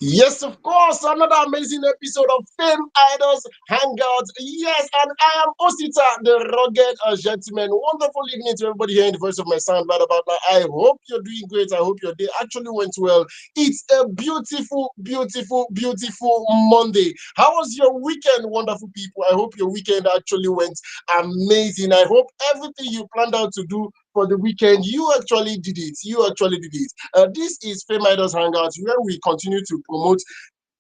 Yes, of course, another amazing episode of Fame Idols Hangout. Yes, and I am Osita, the rugged gentleman. Wonderful evening to everybody hearing the voice of my sound right about now. I hope you're doing great. I hope your day actually went well. It's a beautiful, beautiful, beautiful Monday. How was your weekend, wonderful people? I hope your weekend actually went amazing. I hope everything you planned out to do for the weekend, you actually did it. You actually did it. This is FameIdols Hangout, where we continue to promote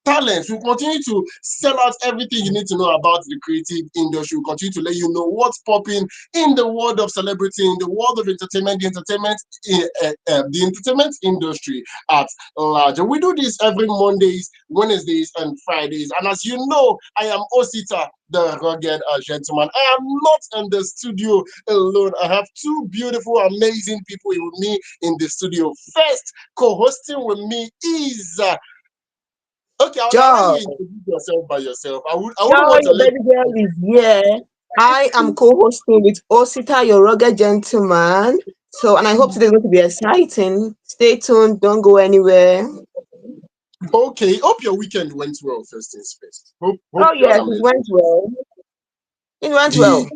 talents. We continue to sell out everything you need to know about the creative industry. We continue to let you know what's popping in the world of celebrity, in the world of entertainment, the entertainment industry at large. And we do this every Mondays, Wednesdays, and Fridays. And as you know, I am Osita, the rugged gentleman. I am not in the studio alone. I have two beautiful, amazing people with me in the studio. First, co-hosting with me is okay, I would allow you Joy, to introduce yourself by yourself. I wouldn't Joy, want to your let baby girl is here. I am co-hosting with Osita, your rugged gentleman. So, and I hope today's going to be exciting. Stay tuned. Don't go anywhere. okay. Hope your weekend went well. First things first. Hope Oh you had yes, it amazing. went well. It went The well.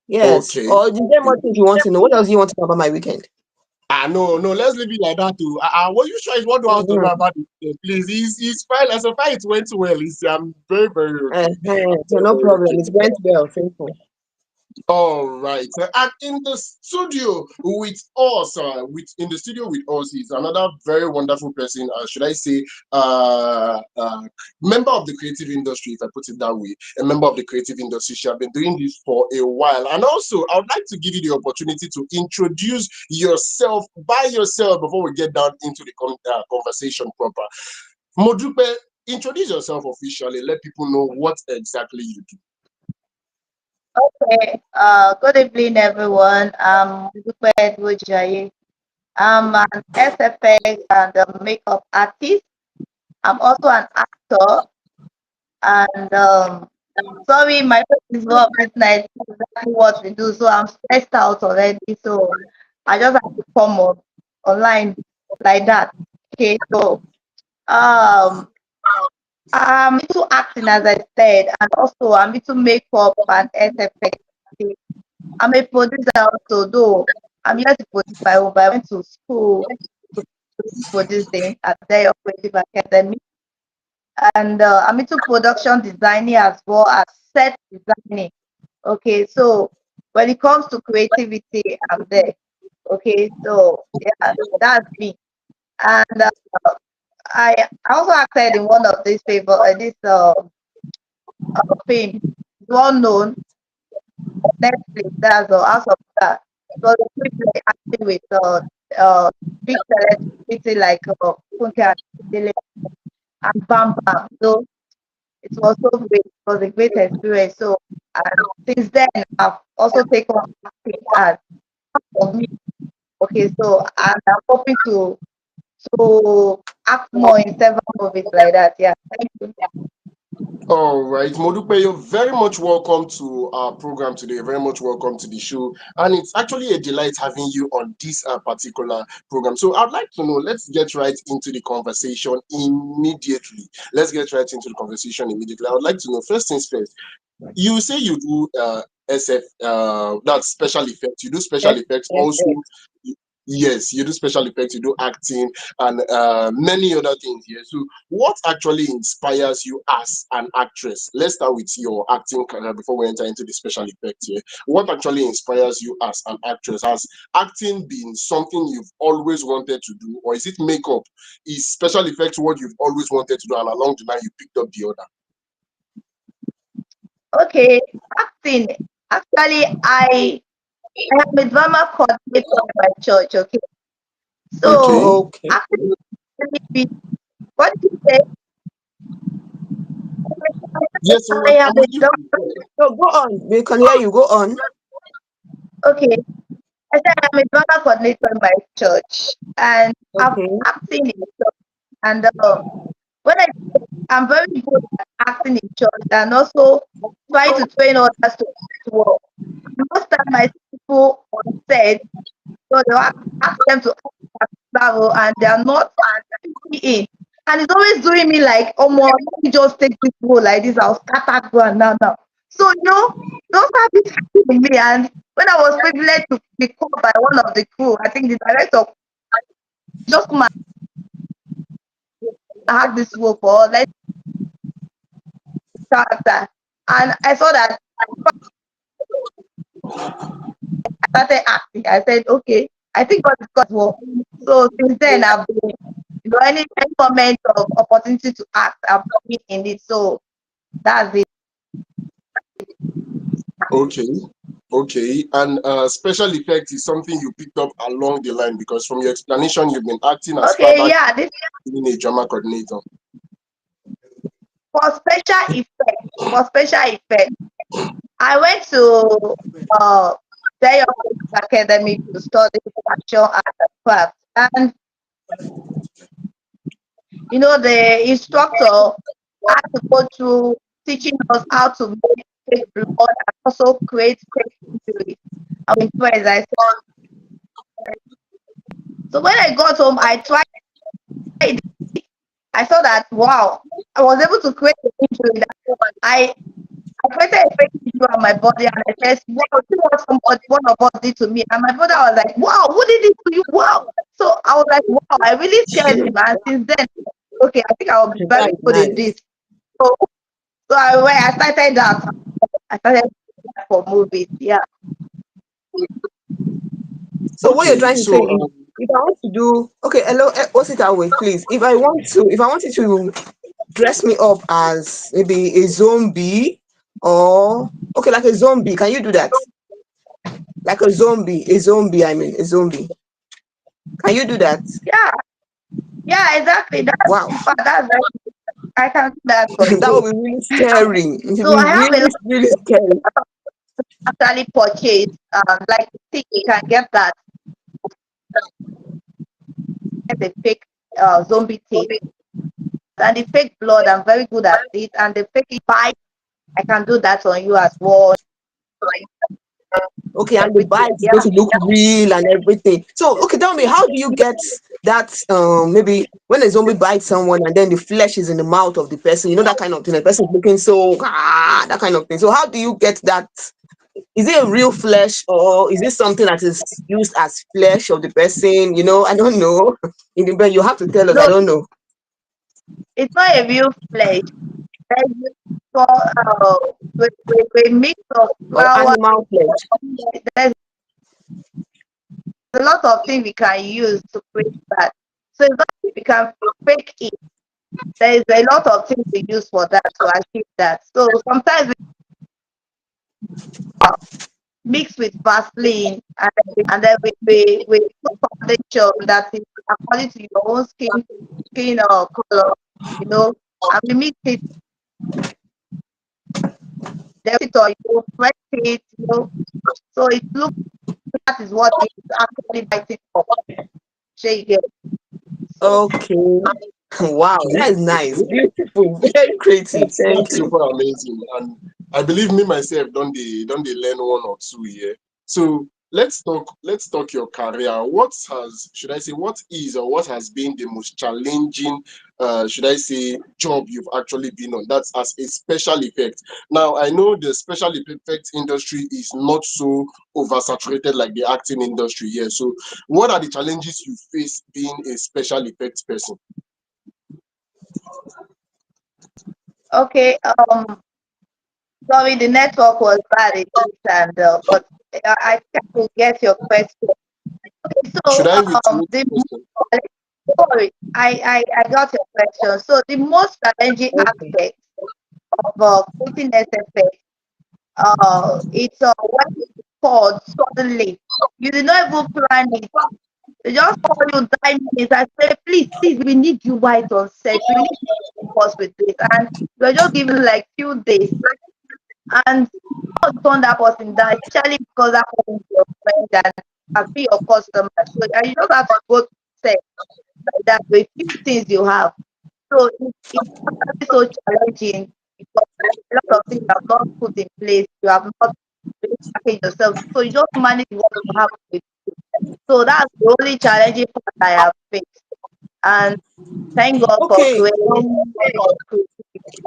Yes. okay. Or is there more things you want to know? What else do you want to know about my weekend? No, let's leave it like that too. What you sure is what do I want to know Mhm. about it? Please, it's fine. As a far it went well, I'm very, very okay. I'm So very, no very problem. okay. It went well. Simple. All right, and in the studio with us, in the studio with us is another very wonderful person. Should I say, member of the creative industry, if I put it that way, a member of the creative industry. She has been doing this for a while, and also I would like to give you the opportunity to introduce yourself by yourself before we get down into the conversation proper. Modupe, introduce yourself officially. Let people know what exactly you do. Okay. Good evening, everyone. I'm Dupe Edwojaye. I'm an SFX and a makeup artist. I'm also an actor. And sorry, my face is not this night. Exactly what we do. So I'm stressed out already. So I just have to come up online like that. Okay. So um, I'm into acting, as I said, and also I'm into makeup and SFX. I'm a producer also, though I'm here to produce my own, but I went to school to produce things at the Creative Academy. And I'm into production designing as well as set designing. Okay, so when it comes to creativity, I'm there. Okay, so yeah, that's me. And I also acted in one of these favor this film, well known Netflix. That's all. House of that. So the people like acting with big celebrity like Funke Akindele and Bam Bam. So it was so great. It was a great experience. So and since then I've also taken on acting as of me. Okay, so and I'm hoping to act more in several movies like that. Yeah. Thank you. All right, Modupe, you're very much welcome to our program today. Very much welcome to the show, and it's actually a delight having you on this particular program. So, I'd like to know. Let's get right into the conversation immediately. Let's get right into the conversation immediately. I would like to know first things first. You say you do SF, that's special effects. You do special Yes, effects yes, also. yes. Yes, you do special effects, you do acting, and many other things here. So, what actually inspires you as an actress? Let's start with your acting career before we enter into the special effects here. What actually inspires you as an actress? Has acting been something you've always wanted to do, or is it makeup? Is special effects what you've always wanted to do, and along the line you picked up the other? Okay, acting. Actually, I am a drama coordinator at my church. Okay, Okay. so Okay. acting really be what do you say? Yes, I am I'm a with you. doctor. So go on. We can hear you. Go on. Okay, I said I'm a drama coordinator in my church, and I've Okay. acting in church. And when I'm very good at acting in church, and also trying to train others to work. Most time I see people on set, so they ask them to act that role, and they are not fitting in. and it's always doing me like, oh more, let me just take this role like this, I'll scatter go and now. So those habits happened to me, and when I was privileged to be called by one of the crew, I think the director just come and have this role for us, let's character. And I saw that I started acting. I said, okay, I think God is God's work. So since then I've been, any moment of opportunity to act, I've been in it. So that's it. Okay. Okay. And special effect is something you picked up along the line because from your explanation, you've been acting as far Okay, back yeah, this being a drama coordinator. for special effect. For special effect, I went to uh Day Academy to study action art and craft. And the instructor had to go through teaching us how to make fake blood and also create fake injuries. I was impressed. So when I got home, I tried it. I saw that wow, I was able to create an injury that I created a fake issue on my body, and I said, wow, see what one of us did to me. And my brother was like, wow, who did it to you? Wow. So I was like, wow, I really scared him. And since then, okay, I think I will be very That's good in nice. this. So, when I started that, I started for movies. Yeah. So what you're Okay. trying to say So is, if I want to do, okay, hello, what's it that way, please? If I want you to dress me up as maybe a zombie, or okay, like a zombie, can you do that? Like a zombie, I mean, a zombie. Can you do that? Yeah. Yeah, exactly. Wow. That's very, I can do that for That you. would be really scary. It would So be I have a really, lot really scary. actually purchased. Like you can get that, get the fake zombie teeth and the fake blood. I'm very good at it. And the fake bite, I can do that on you as well. Okay, and the Everything. bite is Yeah. going to look real and everything. So, okay, tell me, how do you get that? Maybe when a zombie bites someone and then the flesh is in the mouth of the person, that kind of thing. The person is looking so that kind of thing. So, how do you get that? Is it a real flesh, or is it something that is used as flesh of the person? I don't know. In the bed, you have to tell us. I No, don't know. it's not a real flesh. There's for with mix of Or flour. animal flesh. There's a lot of things we can use to create that. So it's not like we can fake it. There is a lot of things we use for that to achieve that. So sometimes we mix with Vaseline, and then we put foundation that is according to your own skin or color, and we mix it, then it or you press it, so it looks, that is what is actually biting up. Shake it. So Okay. Wow, that is nice. okay. Beautiful. Very creative. Thank That's you. super amazing. And I believe me myself, don't they learn one or two here. So let's talk your career. What has should I say what is or what has been the most challenging should I say job you've actually been on? That's as a special effect. Now I know the special effect industry is not so oversaturated like the acting industry here. So what are the challenges you face being a special effects person? okay, sorry, the network was bad in this, and but I think I will get your question. Should So I reiterate the the question? sorry, I got your question. So the most challenging Okay. aspect of creating SFX, it's when it's called suddenly. You did not even plan it. They just call you 9 minutes and say, please, we need you right on set. We need you to help us with this. And you're just given like few days. And turn that person down, especially because that person is your friend and can be your customer. So and you just have to go to set like that with few things you have. So it's actually so challenging because a lot of things you have not put in place. You have not really packaged yourself. So you just manage what you have with. So that's the only challenging part I have faced. And thank God for Okay. creating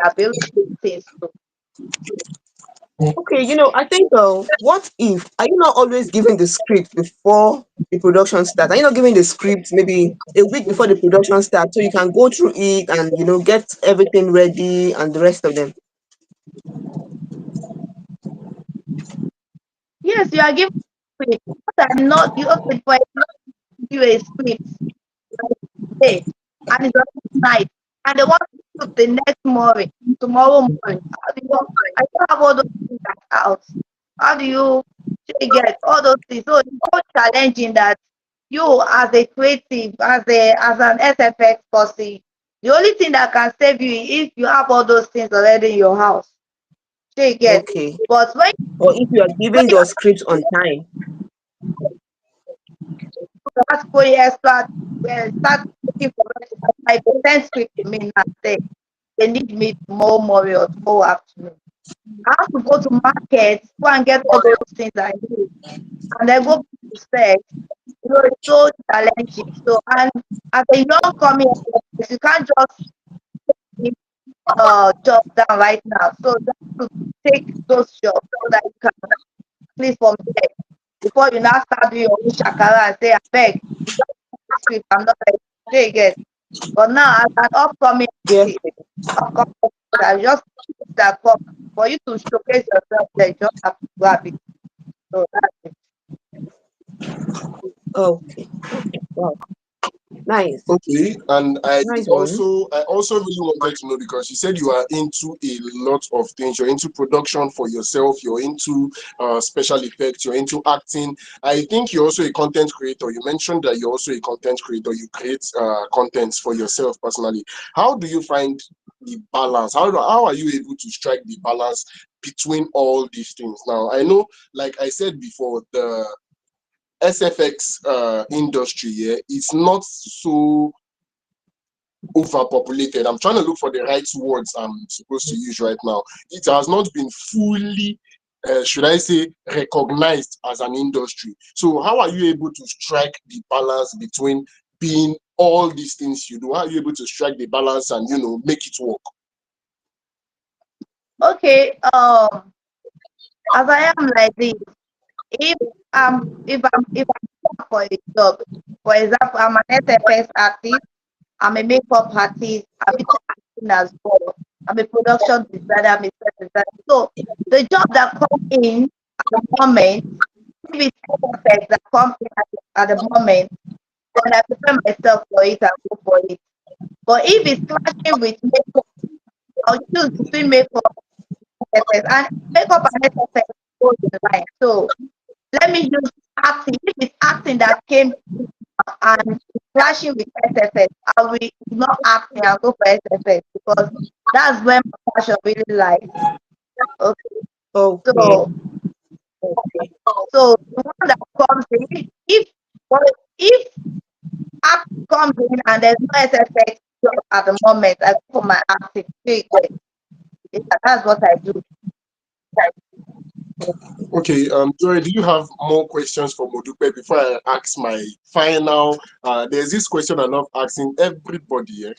ability things too. Okay, I think what if are you not always giving the script before the production starts? Are you not giving the script maybe a week before the production starts so you can go through it and get everything ready and the rest of them? Yes, you are giving script, but I'm not. You okay for you a script day, and it's already night, and they want to shoot the next morning, tomorrow morning. How do you? I don't have all those things out. How do you get all those things? So it's so challenging that you, as a creative, as an SFX person, the only thing that can save you is if you have all those things already in your house. You get, Okay. but Or if you are when giving you your script on time. start going extra, start looking for like the send script to me now, they need me tomorrow morning or tomorrow afternoon. I have to go to market, go and get all those things I need, and then go to set. It's so challenging. So, and as a young coming, you can't just keep job down right now. So you have to take those jobs so that you can, at least from there, before you now start doing your own shakara and say, I beg, script, I'm not like, again. But now, as an upcoming Yeah. artist, upcoming artist, just that come for you to showcase yourself, there, you just have to grab it. So that's it. Okay. Okay. Wow. Nice. Okay, and I Nice one. also I also really wanted to know because you said you are into a lot of things. You're into production for yourself. You're into special effects. You're into acting. I think you're also a content creator. You mentioned that you're also a content creator. You create contents for yourself personally. How do you find the balance? How are you able to strike the balance between all these things? Now I know, like I said before, the SFX industry here is not so overpopulated. I'm trying to look for the right words I'm supposed to use right now. It has not been fully, should I say, recognized as an industry. So, how are you able to strike the balance between being all these things you do? How are you able to strike the balance and make it work? Okay, as I am like this, if if I'm for a job, for example, I'm an SFX artist, I'm a makeup artist, I'm into acting as well. I'm a production designer, I'm a set designer. So the job that comes in at the moment, if it's SFX that comes in at the moment, then I prepare myself for it and go for it. But if it's clashing with makeup, I'll choose between makeup and SFX. And makeup and SFX goes in line. So let me use acting. If it's acting that came and clashing with SFX, I will not acting and go for SFX because that's where my passion really lies. Okay. Okay. So Okay. so the one that comes in, well, if act comes in and there's no SFX job at the moment, I go for my acting. Yeah, that's what I do. Okay, Joy, do you have more questions for Modupe before I ask my final? There's this question I love asking everybody.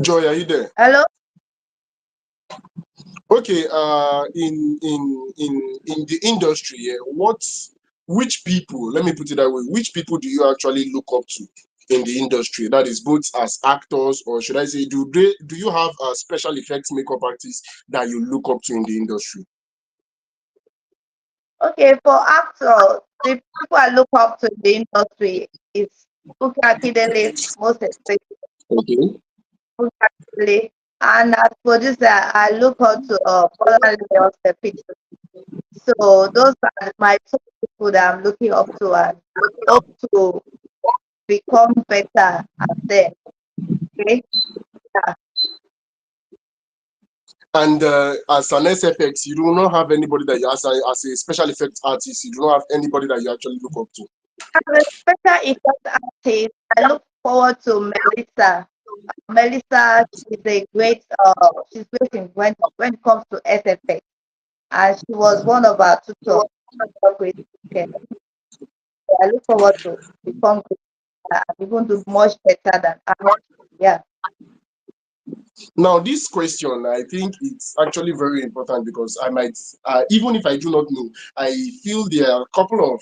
Joy, are you there? Hello? Okay, in the industry, which people, let me put it that way, which people do you actually look up to in the industry? That is both as actors, or should I say, do you have a special effects makeup artists that you look up to in the industry? Okay, for actors, the people I look up to in the industry is Uka Akindele, most especially Okay. Uka Akindele. And as producer, I look up to Bola Picture. So those are my two people that I'm looking up to and hope to become better at them. Okay. Yeah. And as an SFX, you do not have anybody that you, as a special effects artist, you do not have anybody that you actually look up to. As a special effect artist, I look forward to Melissa. Melissa is a great she's great in when it comes to SFX, and she was one of our tutors. work with. Okay. I look forward to become good. I'm going to do much better than her. Yeah. Now, this question, I think it's actually very important because I might, even if I do not know, I feel there are a couple of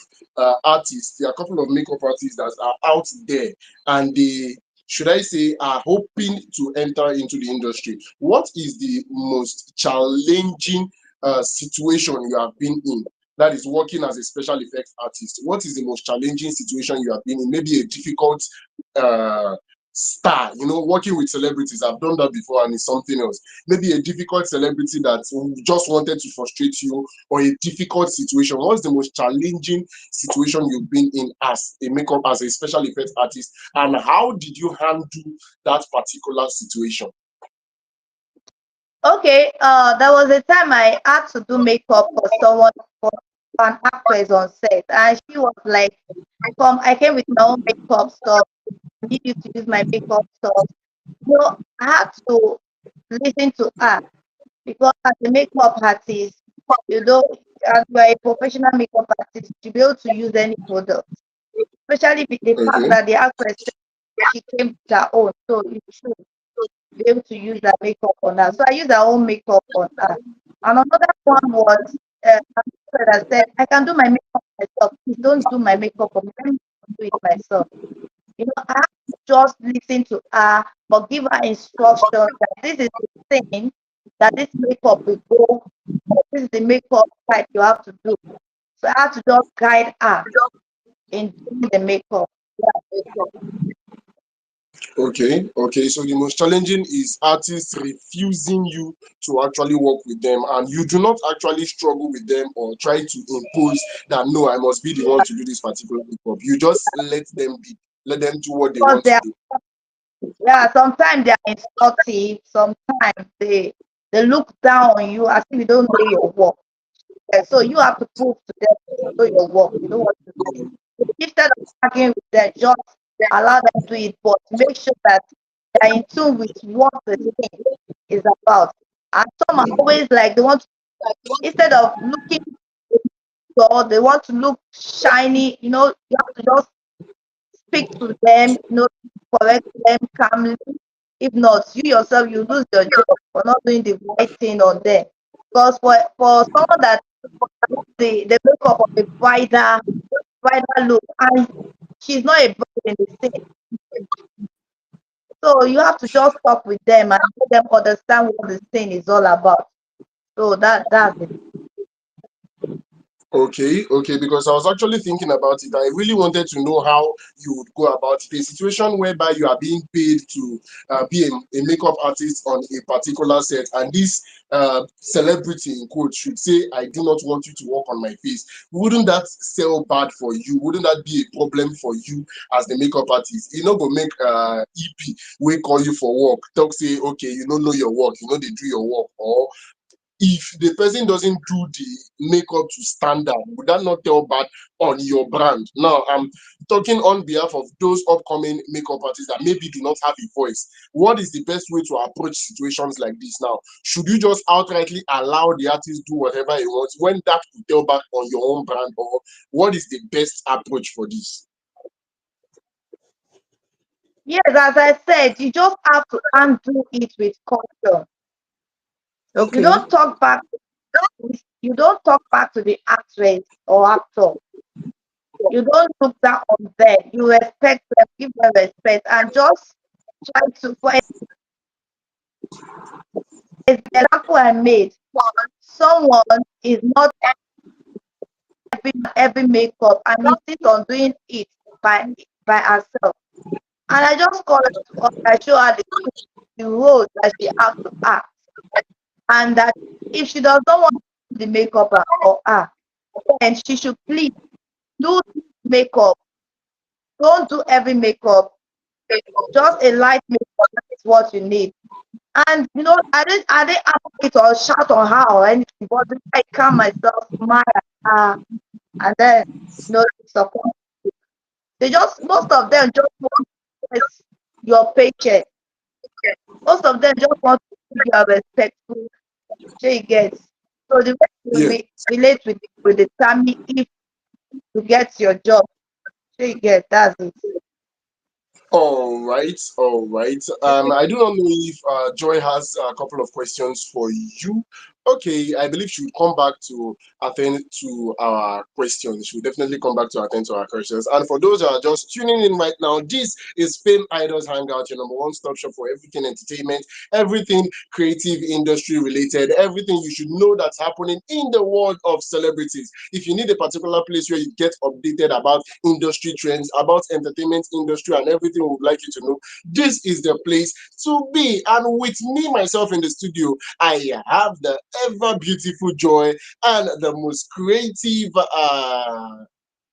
artists, there are a couple of makeup artists that are out there and they, should I say, are hoping to enter into the industry. What is the most challenging situation you have been in? That is working as a special effects artist. What is the most challenging situation you have been in? Maybe a difficult uh, star, working with celebrities. I've done that before and it's something else. Maybe a difficult celebrity that just wanted to frustrate you or a difficult situation. What's the most challenging situation you've been in as a makeup, as a special effects artist? And how did you handle that particular situation? Okay. There was a time I had to do makeup for someone, for an actress on set, and she was like, "Come, I came with my own makeup stuff. I need you to use my makeup stuff." I had to listen to her because as a makeup artist, you know, as you are a professional makeup artist, you be able to use any product, especially the fact Okay. that the actress said she came with her own, so you should be able to use that makeup on her. So I used her own makeup on her. And another one was that said, "I can do my makeup myself. Please don't do my makeup for me. Let me do it myself." I have to just listen to her, but give her instructions that this is the thing that this makeup will go, or this is the makeup type you have to do. So I have to just guide her in doing the makeup. Okay. So the most challenging is artists refusing you to actually work with them, and you do not actually struggle with them or try to impose that no, I must be the one to do this particular makeup. You just let them be, let them do what they Because want to do. yeah, sometimes they are instructive, sometimes they look down on you as if you don't know your work. So you have to prove to them you know your work, you know what to do. Instead of arguing with them, just allow them to do it, but make sure that they're in tune with what the thing is about. And some are always like they want to, instead of looking good, they want to look shiny. You have to just speak to them, correct them calmly. If not, you yourself you lose your job for not doing the right thing on them. Because for someone that the makeup of a brighter look, and she's not a bride in the same. So you have to just talk with them and let them understand what the thing is all about. So that's it. Okay, because I was actually thinking about it. I really wanted to know how you would go about it. A situation whereby you are being paid to be a makeup artist on a particular set, and this celebrity in quote should say, "I do not want you to work on my face." Wouldn't that sell bad for you? Wouldn't that be a problem for you as the makeup artist? You know, go make EP we call you for work. Talk say, okay, you don't know your work, they do your work, or if the person doesn't do the makeup to standard, would that not tell bad on your brand? Now, I'm talking on behalf of those upcoming makeup artists that maybe do not have a voice. What is the best way to approach situations like this now? Should you just outrightly allow the artist do whatever he wants when that could tell back on your own brand? Or what is the best approach for this? Yes, as I said, you just have to undo it with caution. You Okay. don't talk back. You don't talk back to the actress or actor. You don't look down on them. You respect them, give them respect, and just try to. For the example I made, someone is not every makeup and insists on doing it by by herself. And I just call her to us. I show her the role that she has to act, and that if she does not want to do the makeup or her, then she should please do makeup. Don't do every makeup. Just a light makeup is what you need. And I didn't ask it or shout on her or anything, but I calm myself, smile at her, and then support. They just most of them just want to press your paycheck. Most of them just want to give you a respectful she gets. So the way Yeah. relate with it will determine if you get your job. So you get that's it. All right, all right. I do not know if Joy has a couple of questions for you. Okay, I believe she will come back to attend to our questions. She will definitely come back to attend to our questions. And for those who are just tuning in right now, this is Fame Idols Hangout, your number one stop shop for everything entertainment, everything creative industry related, everything you should know that's happening in the world of celebrities. If you need a particular place where you get updated about industry trends, about entertainment industry and everything we would like you to know, this is the place to be. And with me, myself in the studio, I have the ever beautiful Joy and the most creative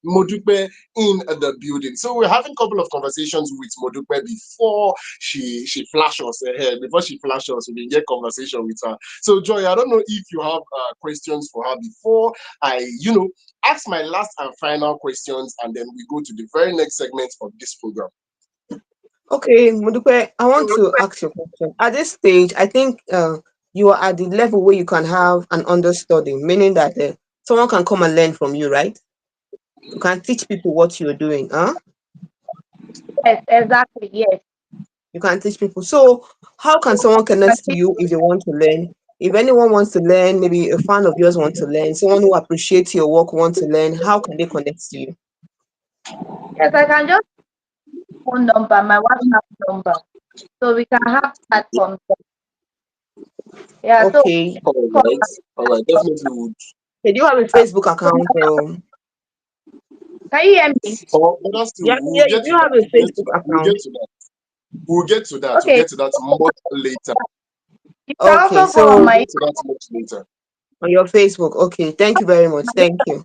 Modupe in the building. So we're having a couple of conversations with Modupe before she flash us ahead. Before she flash us, we can get conversation with her. So Joy, I don't know if you have questions for her before I, ask my last and final questions, and then we go to the very next segment of this program. Okay, Mudupe, I want to ask you a question. At this stage, I think you are at the level where you can have an understudy, meaning that someone can come and learn from you, right? You can teach people what you're doing, huh? Yes, exactly. Yes. You can teach people. So, how can someone connect to you if they want to learn? If anyone wants to learn, maybe a fan of yours wants to learn, someone who appreciates your work wants to learn, how can they connect to you? Yes, I can just phone number, my WhatsApp number. So we can have that from there. Yeah, so Okay. All right, definitely would. Okay, do you have a Facebook account? can you hear me? Oh, but that's Yeah, still, we'll yeah, do get to you that. have a Facebook We'll get account? to that. We'll get to that. We'll Okay. get to that much later. You can Okay, also go We'll on so my get to that much later. on your Facebook. Okay, thank you very much. Thank you. can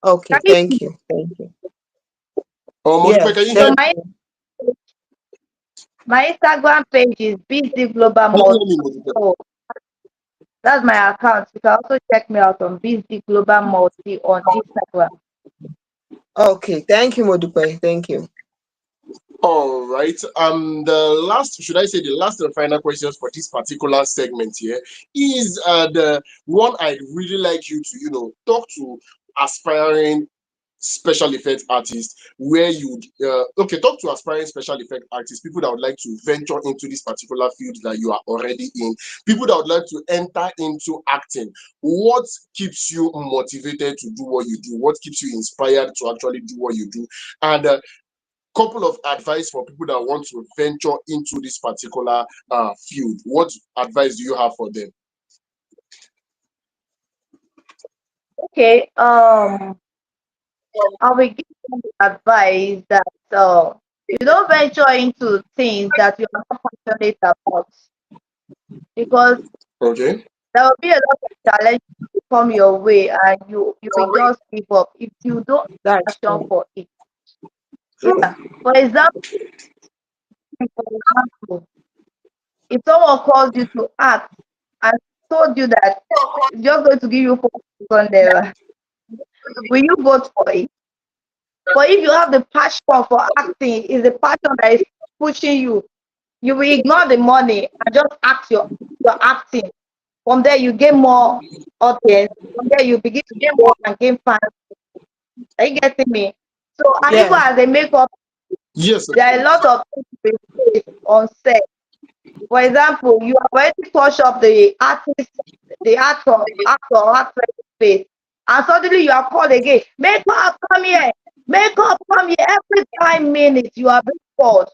Okay, you, thank you. Thank you. Oh, Modupe, can Yes, you so hear me? thank you. my Instagram page is BC Global Can you Multi. hear me, Modupe? So that's my account. You can also check me out on BC Global Multi on Instagram. Okay, thank you, Modupe. Thank you. All right. The last, should I say, the last and final questions for this particular segment here is the one I'd really like you to, talk to aspiring special effect artists where you talk to aspiring special effect artists, people that would like to venture into this particular field that you are already in, people that would like to enter into acting. What keeps you motivated to do what you do? What keeps you inspired to actually do what you do? And couple of advice for people that want to venture into this particular field. What advice do you have for them? Okay. I will give you advice that you don't venture into things that you are not passionate about because Okay. there will be a lot of challenges to come your way and you will just give up if you don't That's have passion true. for it. True. Yeah. For example, if someone calls you to act and told you that it's just going to give you 4,000 naira, will you vote for it? But if you have the passion for acting, is the passion that is pushing you, you will ignore the money and just act your acting. From there, you gain more audience. From there, you begin to grow and gain fans. Are you getting me? So, and even Yes. as a makeup, Yes, of there are a course. lot of things on set. For example, you have already touched up the artist, the actor or actress face, and suddenly you are called again. Makeup, come here. Makeup, come here. Every 5 minutes, you are being called.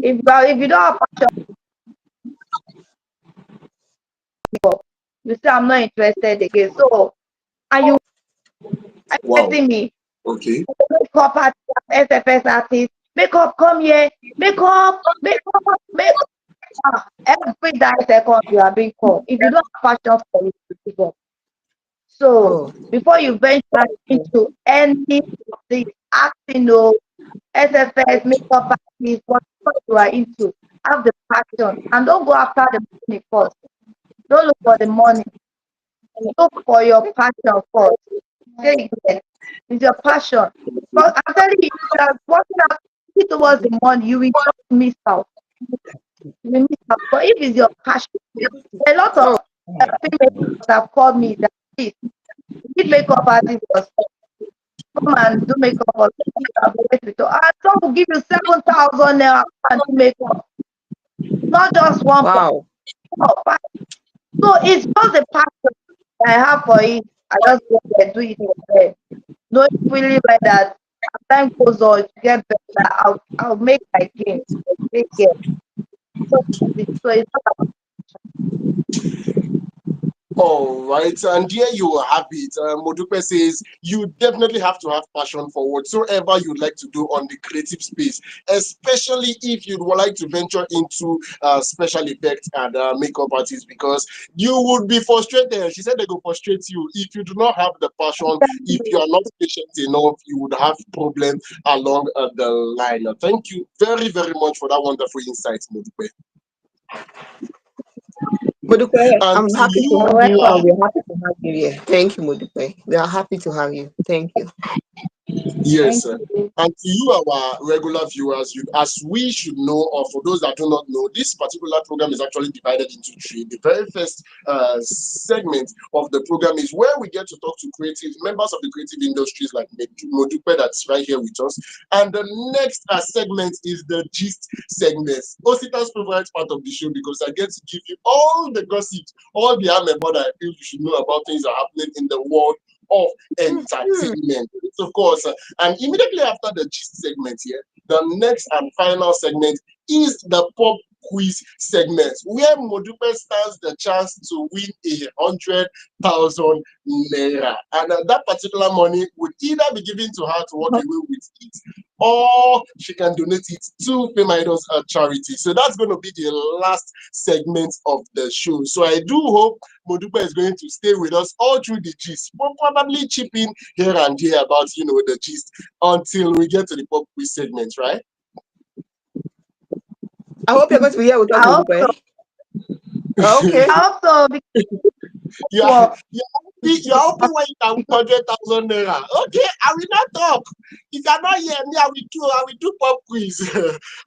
If you don't have passion, you say I'm not interested again. So, are you Wow. getting me? Okay. Makeup artist, SFS artist, makeup, come here. Makeup, makeup, makeup. Every 9 seconds, you are being called. If you don't have passion for it, you give up. So Oh, before you venture that's true. into any of these acting or SFS, makeup artist, whatever you are into, have the passion and don't go after the money first. Don't look for the money. Look for your passion first. Say it. It's your passion. But I'm telling you, if you are working out towards the money, you will just miss out. You will miss out. But if it's your passion, there are a lot of Oh, filmmakers have called me that please, we need makeup artist for come and do makeup for me. And some will give you 7,000 naira and do makeup, not just one person. Wow. So it's just a passion I have for it. I just want to do it for them. Knowing really well that as time goes on to get better, I'll make my gain. Make it. So it's not about All right, and there you have it. Modupe says you definitely have to have passion for whatsoever you'd like to do on the creative space, especially if you'd like to venture into special effects and makeup artists, because you would be frustrated. She said they go frustrate you if you do not have the passion. If you are not patient enough, you would have problems along the line. Thank you very, very much for that wonderful insight, Modupe. Modupe, And I'm to happy to you have who you are and we're happy to have you here. Thank you, Modupe. We are happy to have you. Thank you. Yes, thank sir. you. And to you, our regular viewers, as we should know, or for those that do not know, this particular program is actually divided into three. The very first segment of the program is where we get to talk to creative members of the creative industries like Modupe, that's right here with us. And the next segment is the gist segment. Osita's favorite part of the show, because I get to give you all the gossip, all the amebo that I feel you should know about things that are happening in the world of entertainment. So of course, and immediately after the gist segment here, the next and final segment is the pop quiz segment, where Modupe stands the chance to win 100,000 naira. And that particular money would either be given to her to walk away with it, or she can donate it to FameIdols charity. So that's going to be the last segment of the show. So I do hope Modupe is going to stay with us all through the gist. We'll probably chip in here and there about, the gist until we get to the pop quiz segment, right? I hope you're going to be here with us, I hope so. Modupe. Okay. I hope so because Yeah, well, you're hoping when you can win 100,000 naira. Okay, I will not talk. If you're not here, me, I will do pop quiz.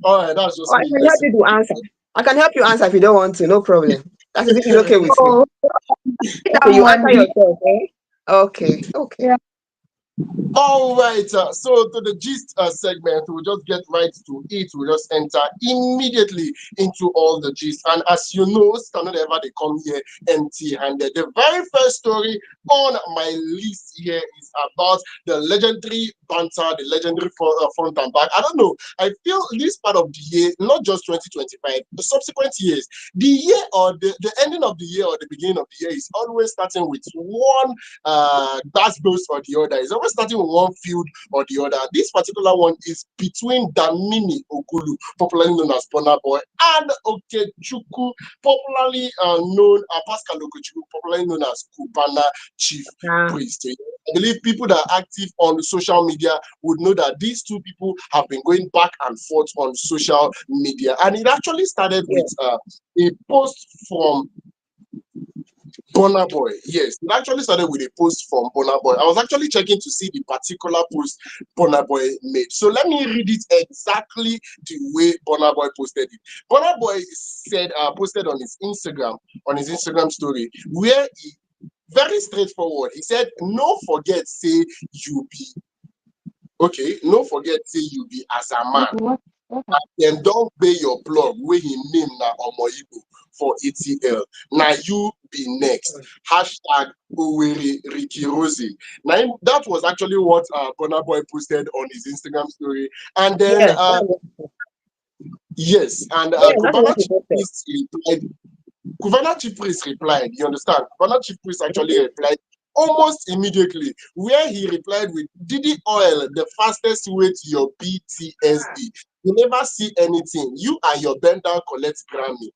All right, that's Oh, just I me can help messing you to answer. I can help you answer if you don't want to. No problem. That is if it's okay with you. oh, Okay, that you answer money. yourself, eh? Okay. Okay. Yeah. All right, so to the gist segment, we'll just get right to it. We'll just enter immediately into all the gist. And as you know, standard ever they come here empty-handed. The very first story on my list here is about the legendary banter, the legendary front and back. I don't know. I feel this part of the year, not just 2025, the subsequent years, the year or the ending of the year or the beginning of the year is always starting with one that's goes or the other. It's always starting with one field or the other. This particular one is between Damini Okulu, popularly known as Burna Boy, and Okechukwu, popularly known Pascal Okechukwu, popularly known as Cubana Chief Ah, Priest. I believe people that are active on social media would know that these two people have been going back and forth on social media, and it actually started with yeah. a post from Burna Boy. Yes, it actually started with a post from Burna Boy. I was actually checking to see the particular post Burna Boy made. So let me read it exactly the way Burna Boy posted it. Burna Boy said, posted on his Instagram story, where he very straightforward. He said, "No forget say you be okay. No forget say you be as a man. What? Then don't pay your plug where he name na Omoibo for ATL. Now you be next. Hashtag Oweri Ricky Rose." Now that was actually what Burna Boy posted on his Instagram story. And then Yes. yes, and Yeah, that's what he posted. Governor Chief Priest replied, you understand? Governor Chief Priest actually replied almost immediately, where he replied with Didi Oil, the fastest way to your PTSD. You never see anything. You and your bend down collect Grammy.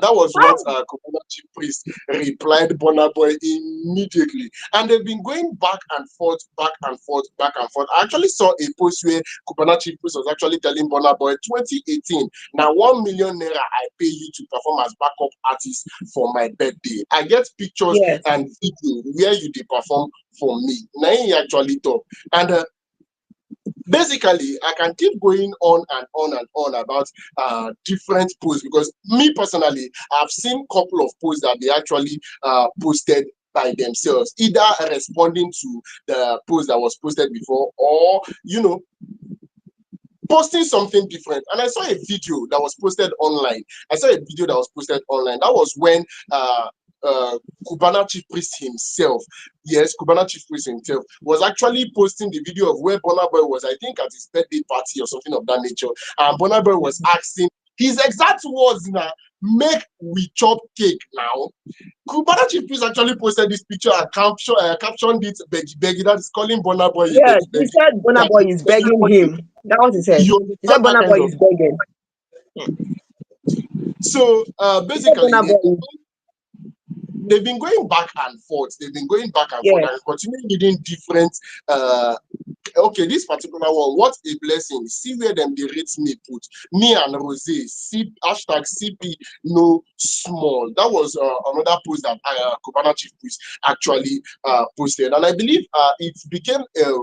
That was what Governor Chief Priest replied Burna Boy immediately. And they've been going back and forth, back and forth, back and forth. I actually saw a post where Governor Chief Priest was actually telling Burna Boy 2018, now 1 million naira I pay you to perform as backup artist for my birthday. I get pictures Yes. and video where you did perform for me. Now he actually talk. And basically, I can keep going on and on and on about different posts, because me personally, I've seen a couple of posts that they actually posted by themselves, either responding to the post that was posted before, or posting something different. And I saw a video that was posted online. That was when Cubana Chief Priest himself, yes, Cubana Chief Priest himself, was actually posting the video of where Burna Boy was, I think, at his birthday party or something of that nature. And Burna Boy was asking his exact words now, make we chop cake now. Cubana Chief Priest actually posted this picture and captioned it Beggy Beggy, that is calling Burna Boy a Yeah, Beggy he Beggy. said Burna That Boy is begging him. That was he said. you He said understand that Burna kind Boy of. is begging. So He said basically, Burna Boy is, they've been going back and forth. They've been going back and forth yes. and continue reading different. Okay, this particular one, what a blessing. See where them they rate me put. Me and Rose, C, hashtag CP no small. That was another post that Cubana Chief Priest actually posted. And I believe it became a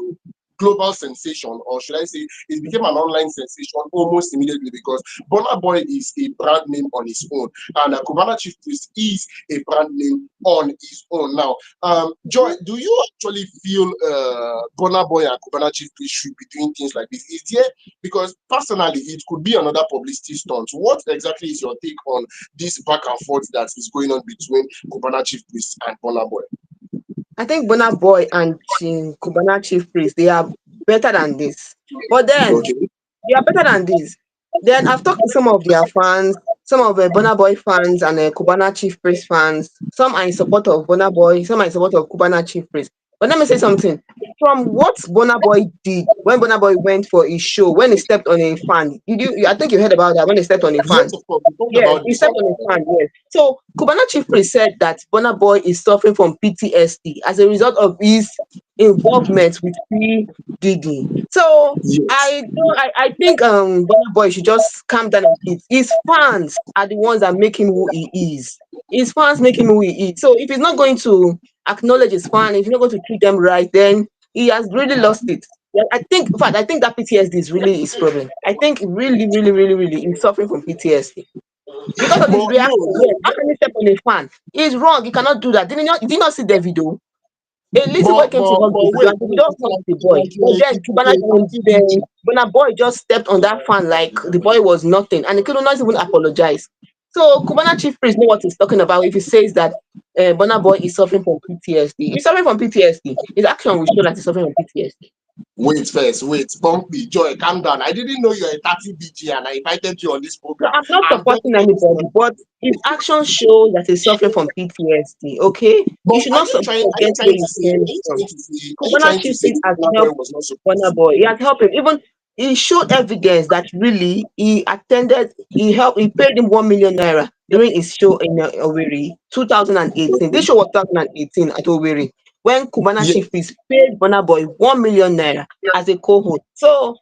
global sensation, or should I say, it became an online sensation almost immediately, because Burna Boy is a brand name on his own, and Cubana Chief Priest is a brand name on his own. Now, Joy, do you actually feel Burna Boy and Cubana Chief Priest should be doing things like this? Is there, because personally, it could be another publicity stunt. What exactly is your take on this back and forth that is going on between Cubana Chief Priest and Burna Boy? I think Burna Boy and Cubana Chief Priest, they are better than this. But then Okay. they are better than this. Then I've talked to some of their fans, some of the Burna Boy fans and Cubana Chief Priest fans. Some are in support of Burna Boy, some are in support of Cubana Chief Priest. But let me say something. From what Burna Boy did when Burna Boy went for his show, when he stepped on a fan, I think you heard about that when he stepped on a Yes, fan. of course. We talked Yes, about he this stepped one. on a fan, yes. So Cubana Chief Priest said that Burna Boy is suffering from PTSD as a result of his involvement with P. Diddy. So Yes. I think Burna Boy should just calm down a bit. His fans are the ones that make him who he is. His fans make him who he is. So if he's not going to acknowledge his fans, if he's not going to treat them right, then he has really lost it. Yeah, I think, in fact, I think that PTSD is really his problem. I think really, really, really, really, he's suffering from PTSD because of his But no, reaction. Yes, no. how can he step on a fan? He's wrong. He cannot do that. Did you not see the video? A little boy came to hug But the video, wait, and the wait. video hugged the boy. But then It's like a Burna Boy just stepped on that fan like the boy was nothing, and he could not even apologize. So Cubana Chief Priest know what he's talking about if he says that Burna Boy is suffering from PTSD. He's suffering from PTSD. His action will show that he's suffering from PTSD. Wait first, wait, Bumpy, Joy, calm down. I didn't know you're a 30 BG and I invited you on this No, program. I'm not I'm very, supporting very anybody, sorry. but his actions show that he's suffering from PTSD. Okay, you But should not forget where you came from. are you Cubana trying to Chief say Priest has Burna Boy helped was not supposed Burna to? Boy. He has helped him. Even he showed evidence that really he helped, he paid him 1 million naira during his show in Owerri 2018. This Okay. show was 2018 at Owerri when Cubana Yeah. Chief Priest paid Burna Boy 1 million naira as a co-host. So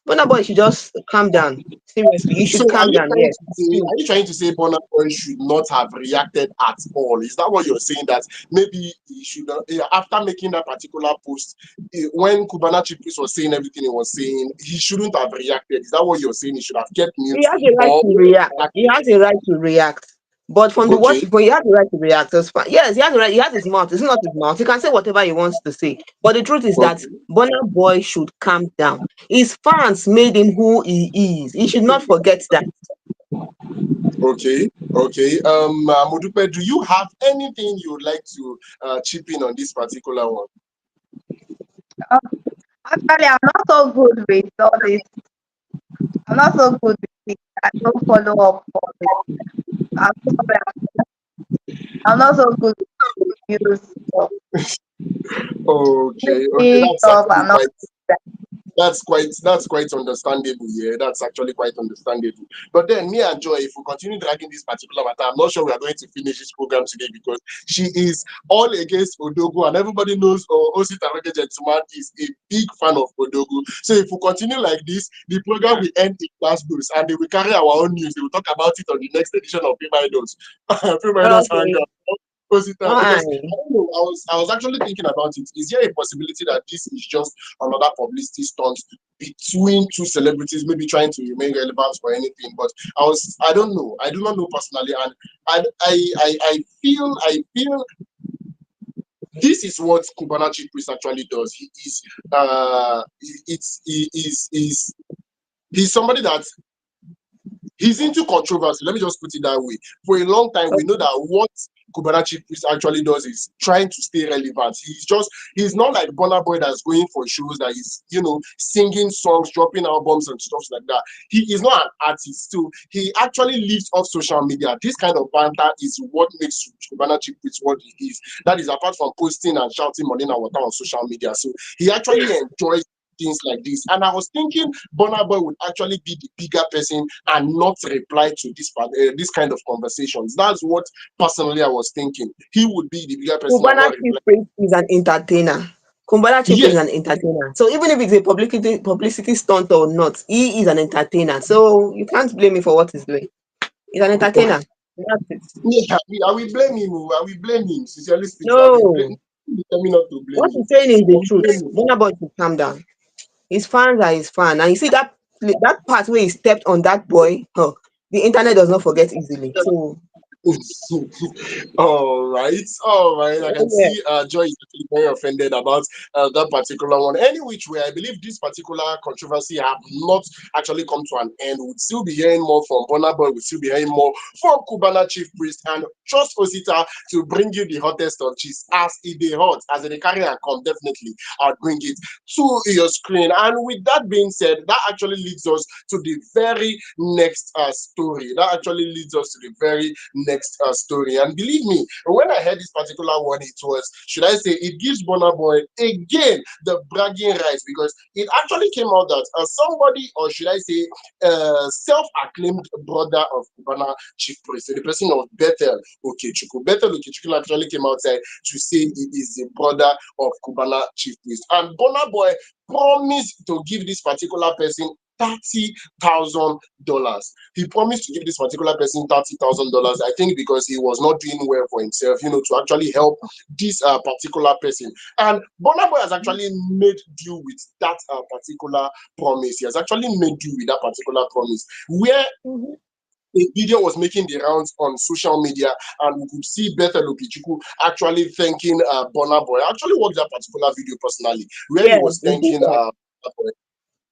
Burna Boy should just calm down. Seriously, you So should calm down. Yes. are you trying to say Burna Boy should not have reacted at all? Is that what you're saying? That maybe he should after making that particular post, when Cubana Chief Priest was saying everything he was saying, he shouldn't have reacted. Is that what you're saying? He should have kept He mute has a right or to react. He has a right to react. But from the words okay. people, he has the right to react. That's fine. Yes, he has the right. He has his mouth. It's not his mouth. He can say whatever he wants to say. But the truth is that Okay. Burna Boy should calm down. His fans made him who he is. He should not forget that. Okay, okay. Modupe, do you have anything you would like to chip in on this particular one? Um, Actually, I'm not so good with all this. I'm not so good with it. I don't follow up on it. I'm sorry. I'm not so good with reviews of Okay, okay, music that's stuff. actually I'm not quite that's quite understandable. Yeah, that's actually quite understandable. But then me and Joy, if we continue dragging this particular matter, I'm not sure we are going to finish this program today because she is all against Odogu, and everybody knows Osi Taroge Gentleman is a big fan of Odogu. So if we continue like this, the program will end in Glasgow, and they will carry our own news. They will talk about it on the next edition of FameIdols. FameIdols Okay. Hangout. Osita, Why? because I don't know, I was actually thinking about it. Is there a possibility that this is just another publicity stunt between two celebrities, maybe trying to remain relevant or anything? But I don't know. I do not know personally, and I feel this is what Cubana Chief Priest actually does. He is he's somebody that he's into controversy. Let me just put it that way. For a long time, we know that what Cubana Chief Priest actually does is trying to stay relevant. He's not like Burna Boy that's going for shows that is, singing songs, dropping albums and stuff like that. He is not an artist, so he actually lives off social media. This kind of banter is what makes Cubana Chief Priest what he is. That is apart from posting and shouting money and water on social media. So he actually enjoys things like this. And I was thinking Burna Boy would actually be the bigger person and not reply to this kind of conversations. That's what personally I was thinking. He would be the bigger person and Cubana not Chief reply. Priest is an entertainer. Cubana Chief Priest is Yes. an entertainer. So even if it's a publicity stunt or not, he is an entertainer. So you can't blame me for what he's doing. He's an entertainer. That's it. Yeah, I will blame him. I will blame him. Sincerely speaking, I will blame No, him. Tell me not to blame what him. he's saying is I the will truth. blame him. Burna Boy should calm down. His fans are his fan, and you see that part where he stepped on that boy. Huh, the internet does not forget easily. So All right. I can yeah, see Joy is actually very offended about that particular one. Any which way, I believe this particular controversy have not actually come to an end. We'll still be hearing more from Burna Boy. We'll still be hearing more from Cubana Chief Priest and Trust Osita to bring you the hottest of cheese. As it they hot, as they carry and come, definitely I'll bring it to your screen. And with that being said, that actually leads us to the very next story. That actually leads us to the very next story. And believe me, when I heard this particular one, it was, should I say, it gives Burna Boy again the bragging rights because it actually came out that somebody, or should I say, self-acclaimed brother of Cubana Chief Priest, so the person of Bethel Okechukwu. Bethel Okechukwu actually came outside to say he is the brother of Cubana Chief Priest. And Burna Boy promised to give this particular person $30,000. He promised to give this particular person $30,000. I think because he was not doing well for himself, to actually help this particular person. And Burna Boy has actually made due with that particular promise. He has actually made due with that particular promise. Where mhm. a video was making the rounds on social media, and we could see Bethel Okichuku actually thanking Burna Boy. I actually watched that particular video personally, where he Yeah, was he did thanking that. Burna Boy.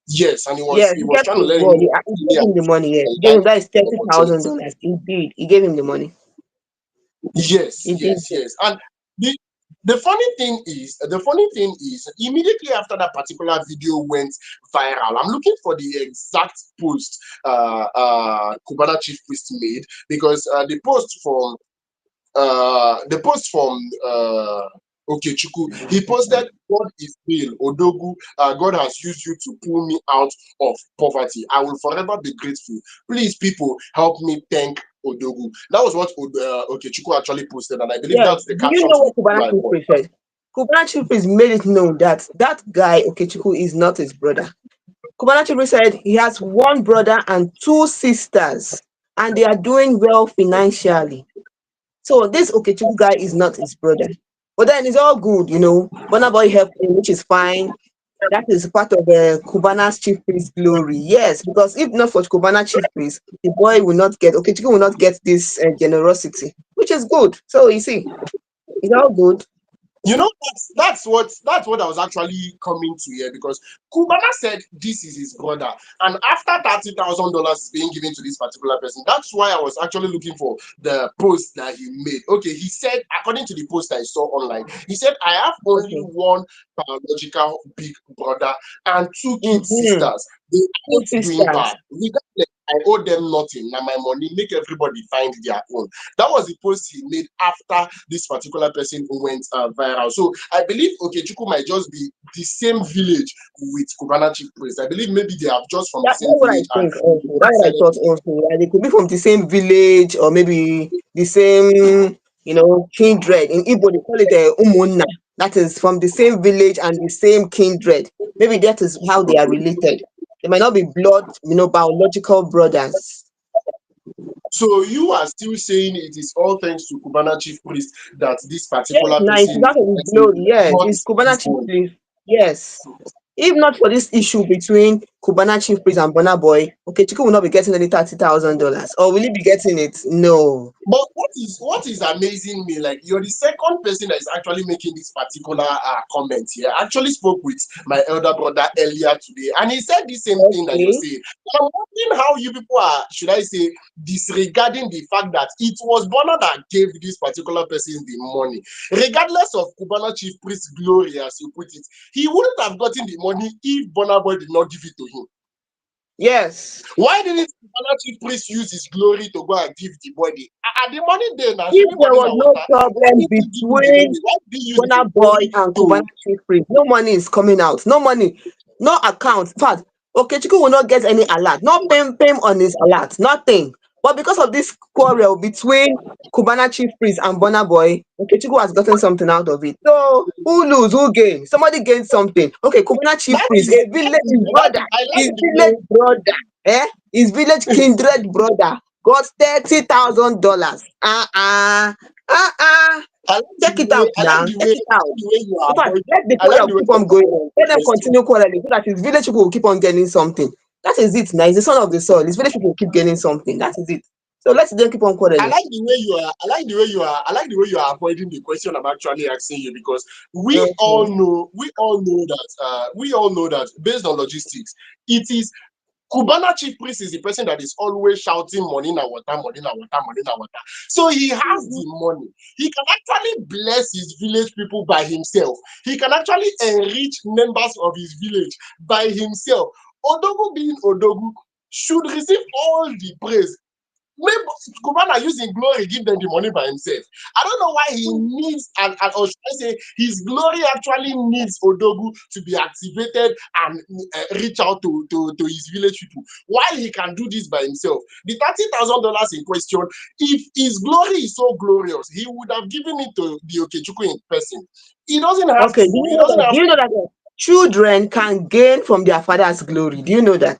Yes, and he was Yeah, he he was kept trying to his let him word. know He he gave him the money. Yeah, he gave him that is opportunity. $30,000. He did. He gave him the money. Yes, He did yes, that. yes. And the the funny thing is, immediately after that particular video went viral, I'm looking for the exact post Cubana Chief Priest made because the post from Okechukwu, he posted, God is real, Odogu, God has used you to pull me out of poverty. I will forever be grateful. Please, people, help me thank Odogu. That was what Okechukwu actually posted, and I believe Yeah. that's the Do you caption know to the what Cubana particular Chief report. Priest said? Cubana Chief Priest made it known that that guy Okechukwu is not his brother. Cubana Chief Priest said he has one brother and two sisters, and they are doing well financially. So this Okechukwu guy is not his brother. But then it's all good. Burna Boy helped him, which is fine. That is part of the Cubana's Chief Priest glory. Yes, because if not for Cubana Chief Priest, the boy will not get Okechukwu will not get this generosity, which is good. So you see, it's all good. That's what I was actually coming to here because Kubana said this is his brother, and after $30,000 being given to this particular person, that's why I was actually looking for the post that he made. Okay, he said according to the post I saw online, he said I have only Okay. one biological big brother and two kid Mm-hmm. sisters. They Two aren't doing sisters. bad. Regardless, I owe them nothing. Now my money make everybody find their own. That was the post he made after this particular person went viral. So I believe Okechukwu might just be the same village with Cubana Chief Priest. I believe maybe they are just from the That's same what I village and think also. they That's what I decided thought also. That they could be from the same village or maybe the same kindred. In Igbo, they call it Umunna. That is from the same village and the same kindred. Maybe that is how they are related. They might not be blood biological brothers. So you are still saying it is all thanks to Cubana chief priest that this Yes, particular now it's person not of his has glory. Yes, got it's this Cubana Chief money. Priest. Yes. If not for this issue between Cubana Chief Priest and Burna Boy, okay, Chiku will not be getting any $30,000. Or will he be getting it? No. But what is amazing me, like you're the second person that is actually making this particular comment here. I actually spoke with my elder brother earlier today, and he said the same thing that you're Okay. saying. And I'm wondering how you people are, should I say, disregarding the fact that it was Bonner that gave this particular person the money. Regardless of Cubana Chief Priest's glory, as you put it, he wouldn't have gotten the money if Bonner Boy did not give it to him. Yes. Why didn't Cubana Chief Priest use his glory to go and give the body? The money there now, If sharing there body was now no water. Why problem didn't he give him the between money? Why did he use his Burna Boy glory and Cubana to? Chief Priest, no money is coming out. No money. No account. In fact, okay, Chiku will not get any alert. No payment on his alert. Nothing. But because of this quarrel between Cubana Chief Priest and Burna Boy, okay, Chiku has gotten something out of it. So who lose? Who gain? Somebody gains something. Okay, Cubana Chief That Priest, is a that village is his that brother, is, I his like the village way. brother, his village kindred brother got $30,000. I like the Check it way. out now. Check it I out. like the way you are In fact, avoiding. let the I like the quarrel way keep you on are going avoiding on. Let them question. continue quarreling so that his village people will keep on getting something. That is it now. He's the son of the soil. His village people will keep getting something. That is it. So let them keep on I quarreling. like the way you are. I like the way you are. I like the way you are avoiding the question I'm actually asking you, because we all Okay. know. We all know that. We all know that based on logistics, it is Cubana chief priest is the person that is always shouting money na water, money na water, money na water. So he has the Mhm. money. He can actually bless his village people by himself. He can actually enrich members of his village by himself. Odogu being Odogu should receive all the praise. Maybe Kubana using glory give them the money by himself. I don't know why he needs, or should I say, his glory actually needs Odogu to be activated and reach out to his village people. While he can do this by himself, the $30,000 in question, if his glory is so glorious, he would have given it to the Okechukwu in person. He doesn't have Okay. Do to. you He know doesn't that? Do have you to. know that children can gain from their father's glory? Do you know that?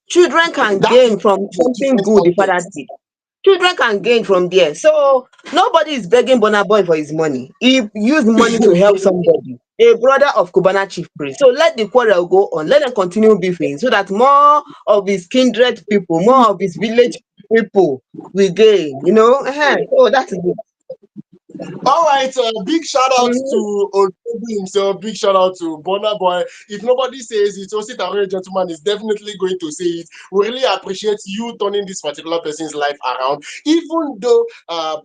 Children can That is gain from a something different good the father context. did. Children can gain from there. So nobody is begging Burna Boy for his money. He used money to help somebody, a brother of Cubana chief priest. So let the quarrel go on. Let them continue beefing so that more of his kindred people, more of his village people will gain. So that is it. All right, big shout out Mhm. to Odogu himself. Big shout out to Burna Boy. If nobody says it, Osi Tawere gentleman is definitely going to say it. We really appreciate you turning this particular person's life around. Even though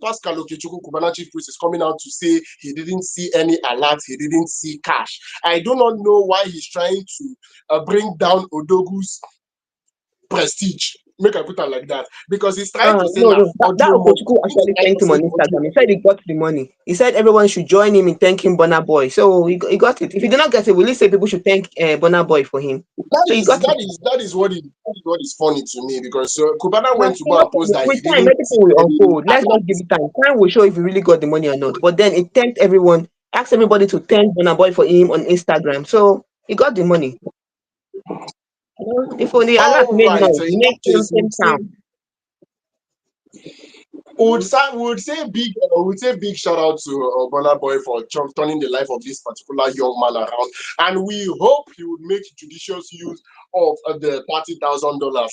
Pascal Okechukwu Cubana Chief Priest is coming out to say he didn't see any alert, he didn't see cash. I do not know why he's trying to bring down Odogu's prestige. Make I put it like that, because he's trying to say No, now no. That audio money. Okechukwu He's actually trying to thanked him say on audio. Instagram. He said he got the money. He said everyone should join him in thanking Burna Boy. So he got it. If he did not get it, will he say people should thank Burna Boy for him? That So he is got it. that is that is what is that is what is funny to me, because Kubana went to Okay, go no and post problem. that he With time, didn't everything see will any unfold. Let's just give alert. it time. Time will show if he really got the money or not. But then it thanked everyone, asked everybody to thank Burna Boy for him on Instagram. So he got the money. If only alert All made right, noise, so in that make case, something sound. we would say big shout out to Burna Boy for turning the life of this particular young man around, and we hope he would make judicious use of the $30,000.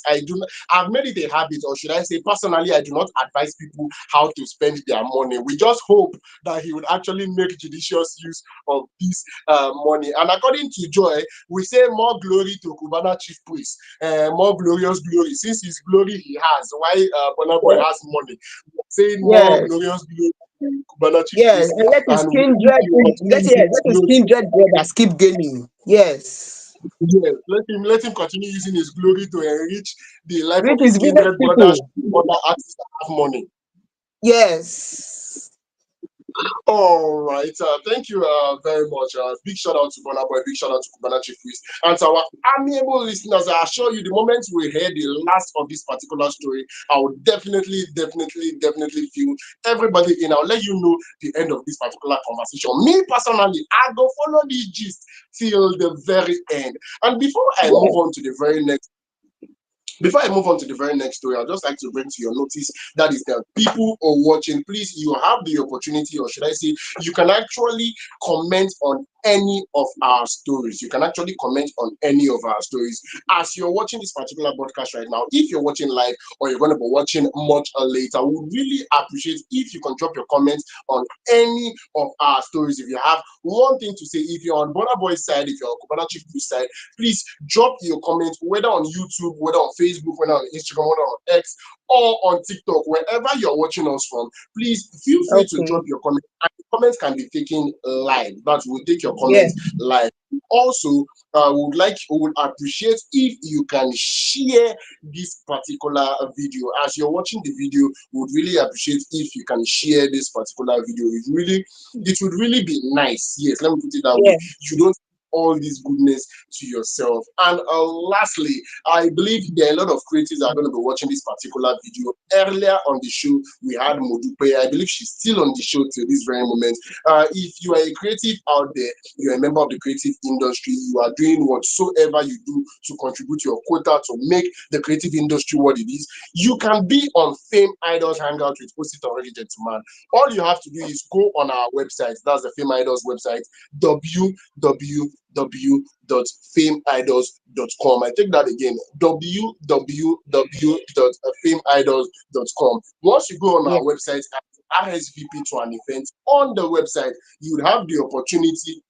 I've made it a habit, or should I say, personally, I do not advise people how to spend their money. We just hope that he would actually make judicious use of this money. And according to Joy, we say more glory to Cubana Chief Priest, more glorious glory. Since his glory he has, why Burna Boy Yes, has money. Saying more yes, glorious glory to Cubana Chief yes. Priest, And let his and we hope kindred, he will continue using his let his glory. kindred brothers keep gaining. Yes. Yes, let him continue using his glory to enrich the life With of his his village kindred brothers, people. other artists that have money. Yes. All right. Thank you very much. Big shout out to Burna Boy. Big shout out to Cubana Chief Priest. And to our amiable listeners, I assure you, the moment we hear the last of this particular story, I will definitely feel everybody in. I'll let you know the end of this particular conversation. Me personally, I go follow this gist till the very end. And before I move Yes. on to the very next Before I move on to the very next story, I'd just like to bring to your notice that is that people are watching. Please, you have the opportunity, or should I say, you can actually comment on any of our stories. You can actually comment on any of our stories as you're watching this particular broadcast right now. If you're watching live or you're going to be watching much later, we would really appreciate if you can drop your comments on any of our stories. If you have one thing to say, if you're on Bonner Boy's side, if you're on Kubana Chief side, please drop your comments, whether on YouTube, whether on Facebook, whether on Instagram, whether on X, or on TikTok, wherever you're watching us from. Please feel free to Okay. drop your comments. And the comments can be taken live. That will take your Yeah. comments live. Also, we would appreciate if you can share this particular video. As you're watching the video, we would really appreciate if you can share this particular video. It would really be nice. Yes, let me put it that way. Yeah. You don't all this goodness to yourself. And lastly, I believe there are a lot of creatives that are going to be watching this particular video. Earlier on the show, we had Modupe. I believe she's still on the show till this very moment. If you are a creative out there, you're a member of the creative industry, you are doing whatsoever you do to contribute your quota to make the creative industry what it is, you can be on Fame Idols Hangout with Post It Already Gentleman. All you have to do is go on our website. That's the Fame Idols website, www.fameidols.com. I take that again, www.fameidols.com. Once you go on Yeah. our website and RSVP to an event on the website, you would have the opportunity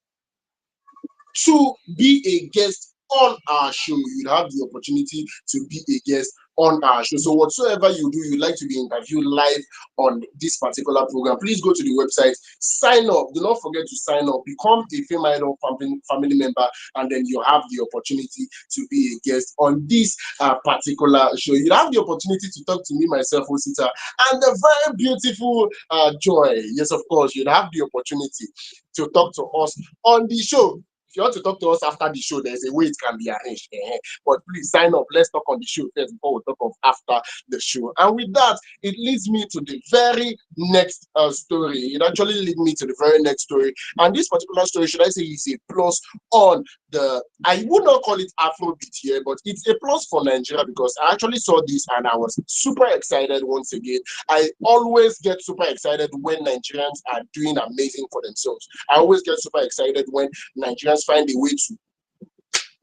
to be a guest on our show. You'd have the opportunity to be a guest on our show. So whatsoever you do, you'd like to be interviewed live on this particular program, please go to the website, sign up. Do not forget to sign up, become a Fame Idol family member, and then you have the opportunity to be a guest on this particular show. You have the opportunity to talk to me, myself, Osita, and the very beautiful Joy. Yes, of course, you'd have the opportunity to talk to us on the show. If you want to talk to us after the show, there's a way it can be arranged. But please sign up. Let's talk on the show first before we talk of after the show. And with that, it leads me to the very next story. It actually leads me to the very next story. And this particular story, should I say, is a plus on the, I would not call it Afrobeat here, but it's a plus for Nigeria because I actually saw this and I was super excited once again. I always get super excited when Nigerians are doing amazing for themselves. I always get super excited when Nigerians find a way to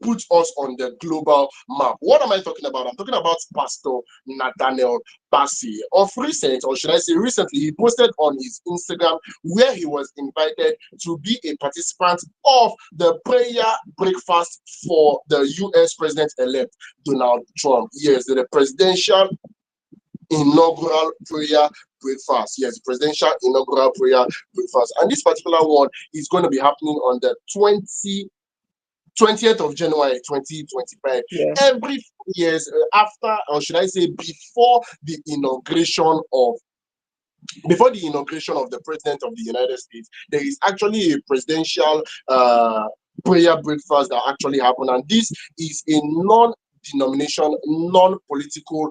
put us on the global map. What am I talking about? I'm talking about Pastor Nathaniel Bassey. Of recent, or should I say recently, he posted on his Instagram where he was invited to be a participant of the prayer breakfast for the US President-elect Donald Trump. Yes, the presidential inaugural prayer breakfast. Yes, presidential inaugural prayer breakfast. And this particular one is going to be happening on the 20th of January 2025. Yeah. Every 4 years after, or should I say before the inauguration of the president of the United States, there is actually a presidential prayer breakfast that actually happened, and this is a non-denomination, non-political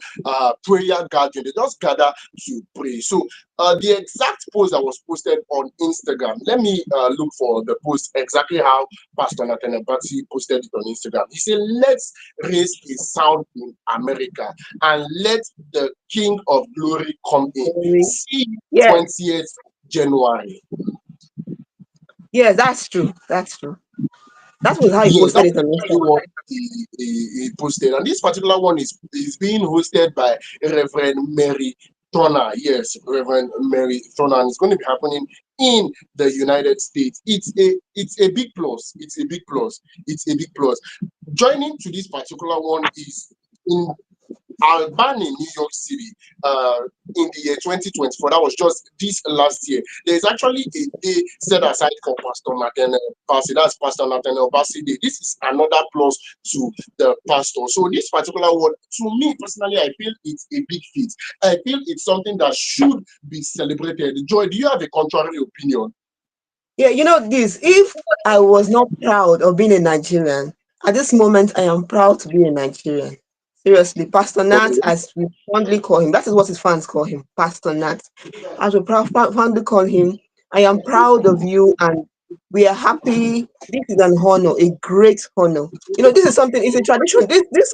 prayer gathering. They just gather to pray. So the exact post that was posted on Instagram, let me look for the post exactly how Pastor Nathaniel Batsy posted it on Instagram. He said, let's raise a sound in America and let the King of Glory come in. See Yeah. 20th January. Yes, that's true. That's true. That was how he Yes, posted that's it on exactly Instagram. what he posted. And this particular one is being hosted by Reverend Mary Turner. Yes, Reverend Mary Turner. And it's going to be happening in the United States. It's a big plus. It's a big plus. It's a big plus. Joining to this particular one is in Albany, New York City, in the year 2024. That was just this last year. There's actually a day set aside for Pastor Nathaniel Bassey. That's Pastor Nathaniel Bassey Day. This is another plus to the pastor. So this particular one, to me personally, I feel it's a big feat. I feel it's something that should be celebrated. Joy, do you have a contrary opinion? Yeah, you know this. If I was not proud of being a Nigerian, at this moment I am proud to be a Nigerian. Seriously, Pastor Nat, Okay. as we fondly call him, that is what his fans call him, Pastor Nat. As we fondly call him, I am proud of you, and we are happy. This is an honor, a great honor. You know, this is something. It's a tradition. This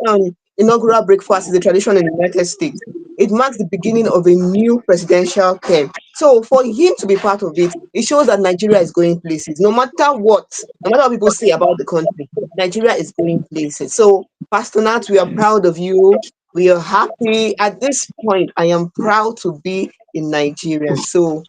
inaugural breakfast is a tradition in the United States. It marks the beginning of a new presidential term. So for him to be part of it, it shows that Nigeria is going places. No matter what people say about the country, Nigeria is going places. So Pastor Nat, we are proud of you. We are happy. At this point, I am proud to be in Nigerian. So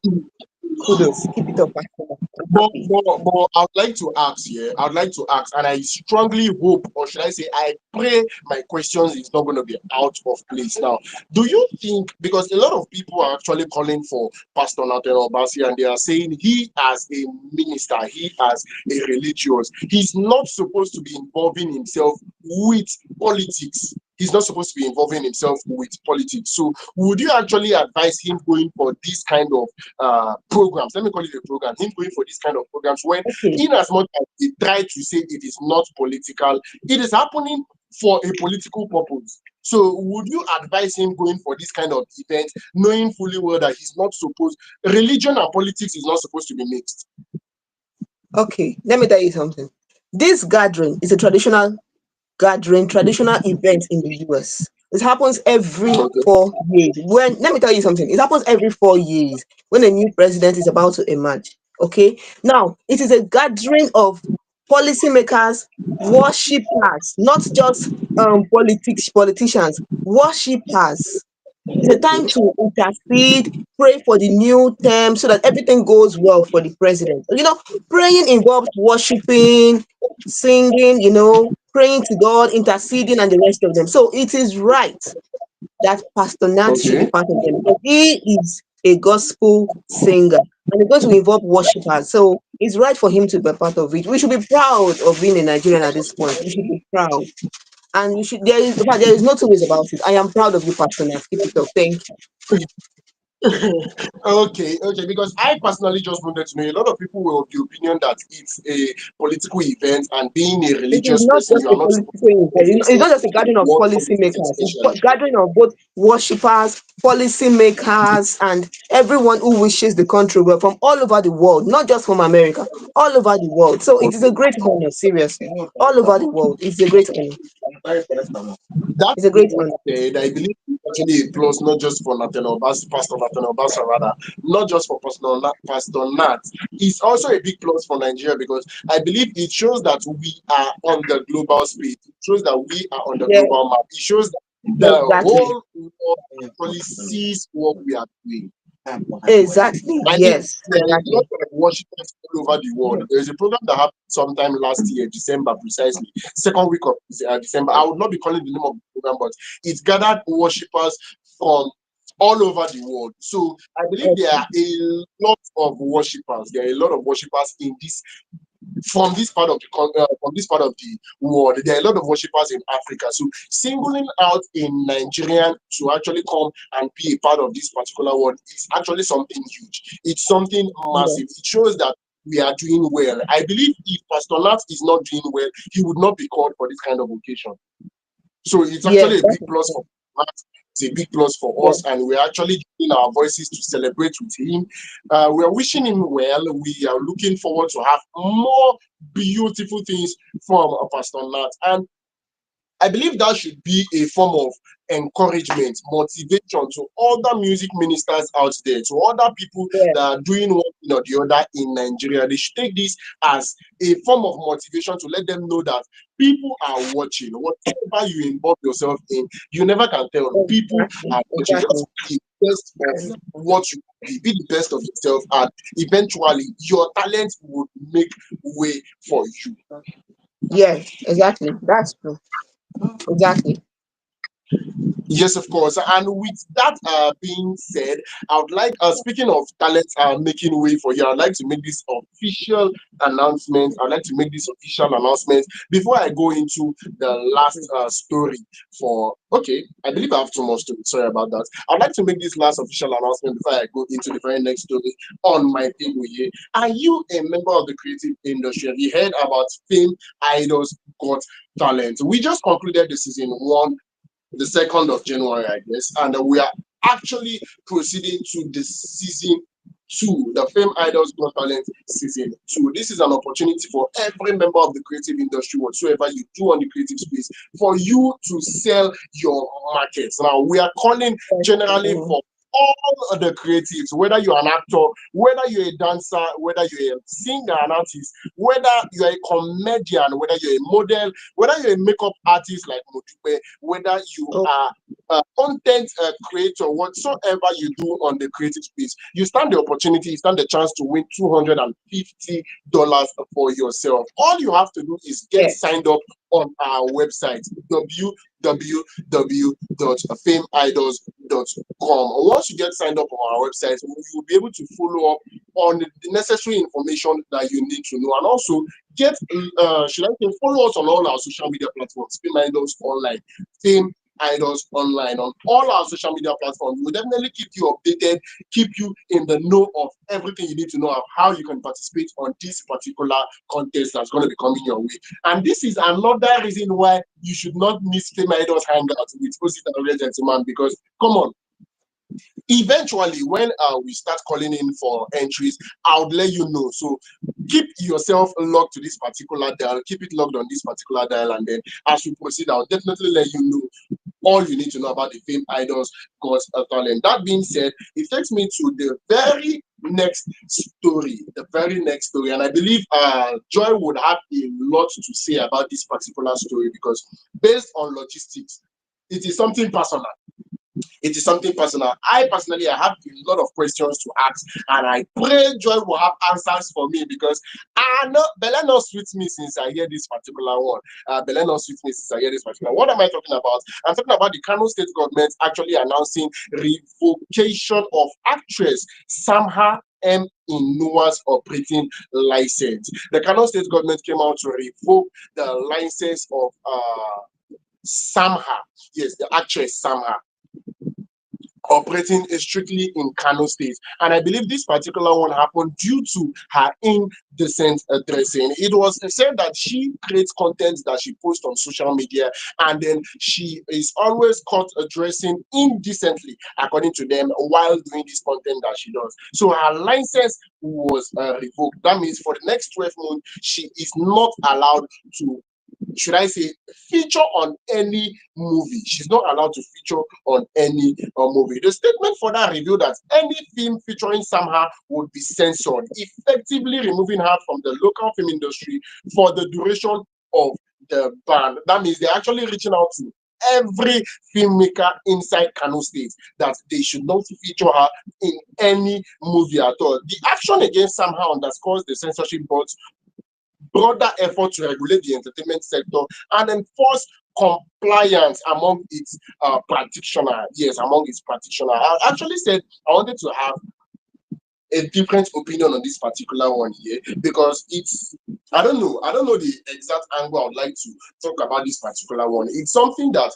kudos. Keep it up, Pastor Nat. I'm happy. But I'd like to ask here. I'd like to ask, and I strongly hope, or should I say, I pray my questions is not going to be out of place. Now, do you think, because a lot of people are actually calling for Pastor Nathan Obasi, and they are saying he, as a minister, he, as a religious, he's not supposed to be involving himself with politics. He's not supposed to be involving himself with politics. So, would you actually advise him going for this kind of programs? Let me call it a program. Him going for this kind of programs when, Okay. in as much as they try to say it is not political, it is happening for a political purpose. So, would you advise him going for this kind of event, knowing fully well that he's not supposed, religion and politics is not supposed to be mixed? Okay. Let me tell you something. This gathering is a traditional event in the US. It happens every Okay. 4 years. When Let me tell you something, it happens every 4 years when a new president is about to emerge. Okay, now it is a gathering of policymakers, worshippers, not just politicians, worshippers. It's a time to intercede, pray for the new term so that everything goes well for the president. Praying involves worshiping, singing, praying to God, interceding, and the rest of them. So it is right that Pastor Nat should be Okay. part of them because he is a gospel singer and it's going to involve worshipers. So it's right for him to be part of it. We should be proud of being a Nigerian at this point. We should be proud. And you should there is in fact, there is no two ways about it. I am proud of you, Pastor Nat. Keep it up. Thank you. Okay, because I personally just wanted to know, a lot of people were of the opinion that it's a political event, and being a It is religious not person, just you a are not supposed political event. to invest It's not yourself just a in gathering of what politics policymakers. It's a essentially. gathering of both worshippers, policymakers, and everyone who wishes the country well from all over the world, not just from America, all over the world. So it is a great honor, seriously. All over the world. It's a great honor. That It's a great being honor. said, I believe it's actually a plus not just for Nathan Obas, Pastor Nathan Obasa, rather, not just for Pastor Nat. It's also a big plus for Nigeria because I believe it shows that we are on the global space. It shows that we are on the Yeah, global map. It shows that the exactly. whole world actually sees what we are doing. Exactly. I think Yes, there is a lot exactly. of worshipers all over the world. There is a program that happened sometime last year, December precisely, second week of December. I would not be calling the name of the program, but it gathered worshipers from all over the world. So I believe there Okay. are a lot of worshipers. There are a lot of worshipers in this from this part of the from this part of the world. There are a lot of worshippers in Africa. So singling out a Nigerian to actually come and be a part of this particular world is actually something huge. It's something Yeah. massive. It shows that we are doing well. I believe if Pastor Nat is not doing well, he would not be called for this kind of occasion. So it's Yes, actually a that big is plus true. for us. It's a big plus for Yeah. us, and we're actually doing our voices to celebrate with him. We're wishing him well. We are looking forward to have more beautiful things from Pastor Nat. And I believe that should be a form of encouragement, motivation to other music ministers out there, to other people Yeah. that are doing one thing or the other in Nigeria. They should take this as a form of motivation to let them know that people are watching. Whatever you involve yourself in, you never can tell. People Exactly. are watching. Exactly. Just be the best of what you be the best of yourself, and eventually your talent would make way for you. Yes, exactly. That's true. Exactly. Yes, of course. And with that being said, I would like, speaking of talents making way for you, I'd like to make this official announcement. I'd like to make this official announcement before I go into the last story for, okay, I believe I have two more stories. Sorry about that. I'd like to make this last official announcement before I go into the very next story on my table here. Are you a member of the creative industry? Have you heard about Fame Idols Got Talent? We just concluded the season one, the 2nd of January, I guess, and we are actually proceeding to the season to the Fame Idols Got Talent Season 2. This is an opportunity for every member of the creative industry, whatsoever you do on the creative space, for you to sell your markets. Now, we are calling generally for all of the creatives, whether you're an actor, whether you're a dancer, whether you're a singer, an artist, whether you're a comedian, whether you're a model, whether you're a makeup artist like Modupe, whether you are a content creator, whatsoever you do on the creative space, you stand the opportunity, you stand the chance to win $250 for yourself. All you have to do is get signed up on our website, www.fameidols.com. Once you get signed up on our website, you will be able to follow up on the necessary information that you need to know, and also get should I say, follow us on all our social media platforms, Fame Idols Online, Fame Idols Online, on all our social media platforms. We'll definitely keep you updated, keep you in the know of everything you need to know of how you can participate on this particular contest that's going to be coming your way. And this is another reason why you should not miss FameIdols Hangout with Osita and Gentleman, because come on, eventually when we start calling in for entries, I would let you know. So keep yourself locked to this particular dial, keep it logged on this particular dial, and then as we proceed, I'll definitely let you know all you need to know about the Fame Idols Got Talent. That being said, it takes me to the very next story, and I believe Joy would have a lot to say about this particular story, because based on logistics, it is something personal. It is something personal. I personally, I have a lot of questions to ask, and I pray Joy will have answers for me, because I know Bella not sweet me since I hear this particular one. Bella not sweet me since I hear this particular. What am I talking about? I'm talking about the Kano State government actually announcing revocation of actress Samha M. Inua's operating license. The Kano State government came out to revoke the license of Samha. Yes, the actress Samha, operating strictly in Kano State. And I believe this particular one happened due to her indecent dressing. It was said that she creates content that she posts on social media, and then she is always caught dressing indecently, according to them, while doing this content that she does. So her license was revoked. That means for the next 12 months, she is not allowed to, should I say, feature on any movie. She's not allowed to feature on any movie. The statement further revealed that any film featuring Samha would be censored, effectively removing her from the local film industry for the duration of the ban. That means they're actually reaching out to every filmmaker inside Kano State that they should not feature her in any movie at all. The action against Samha underscores the censorship board's broader effort to regulate the entertainment sector and enforce compliance among its practitioners. Yes, among its practitioners. I actually said I wanted to have a different opinion on this particular one here, because it's, I don't know the exact angle I would like to talk about this particular one. It's something that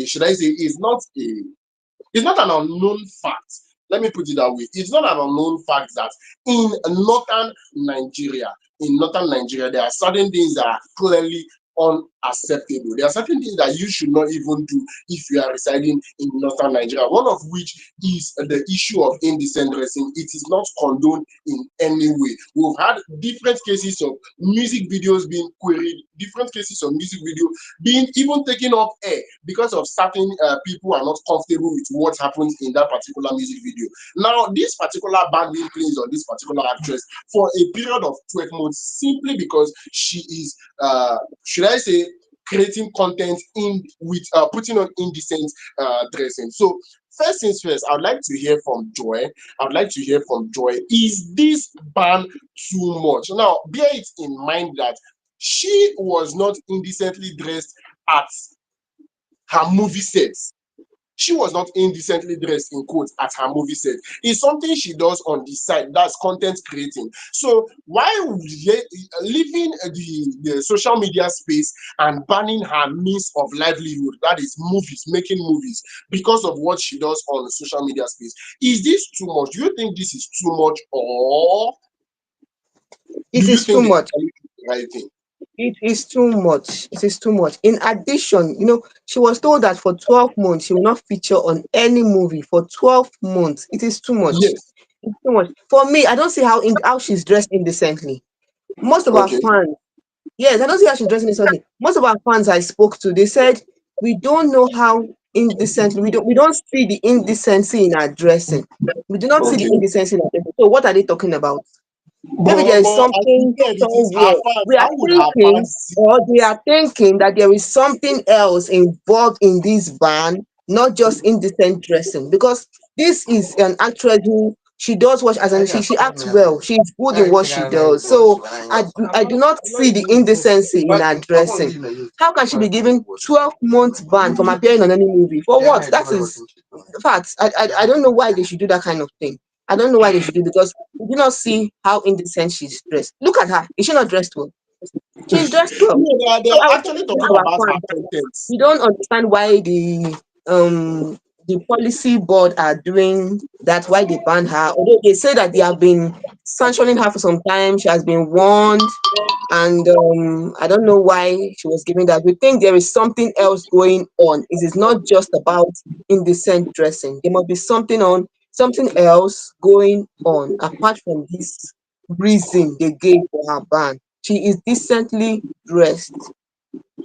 should I say, it's not an unknown fact. Let me put it that way. It's not an unknown fact that in northern Nigeria, there are certain things that are clearly unacceptable. There are certain things that you should not even do if you are residing in northern Nigeria. One of which is the issue of indecent dressing. It is not condoned in any way. We've had different cases of music videos being queried, different cases of music video being even taken off air because of certain people are not comfortable with what happens in that particular music video. Now, this particular ban being placed on this particular actress for a period of 12 months simply because she is, should I say, creating content in with putting on indecent dressing. So first things first, I would like to hear from Joy. Is this ban too much? Now, bear it in mind that she was not indecently dressed at her movie sets. She was not indecently dressed in quotes at her movie set. It's something she does on the side, that's content creating. So why would leaving the social media space and banning her means of livelihood, that is movies, making movies, because of what she does on the social media space? Is this too much? Do you think this is too much, or It do you is too think much. the right thing? It is too much. It is too much. In addition, she was told that for 12 months she will not feature on any movie for 12 months. It is too much. Yes. It's too much. For me, I don't see how she's dressed indecently. Most of our Okay. fans, yes, I don't see how she's dressed indecently. Most of our fans I spoke to, they said we don't know how indecently we don't see the indecency in her dressing. We do not see the Okay. indecency in her dressing. So what are they talking about? Maybe there is But as you something said, it is her somewhere. fans. We are How would her thinking, fans see or they it? are thinking that there is something else involved in this ban, not just indecent dressing. Because this is an actress who she does what as an she acts well. She's good in what she does. So I do not see the indecency in her dressing. How can she be given 12 months ban from appearing on any movie? For what? That is in fact, I don't know why they should do that kind of thing. I don't know why they should do because we do not see how indecent she's dressed. Look at her. Is she not dressed well? She's dressed well. No, they So are I was actually telling talking our about her fans that contents. we don't understand why the policy board are doing that, why they banned her. Although they say that they have been sanctioning her for some time, she has been warned, and I don't know why she was giving that. We think there is something else going on. It is not just about indecent dressing. There must be something else going on apart from this reason they gave for her ban. She is decently dressed.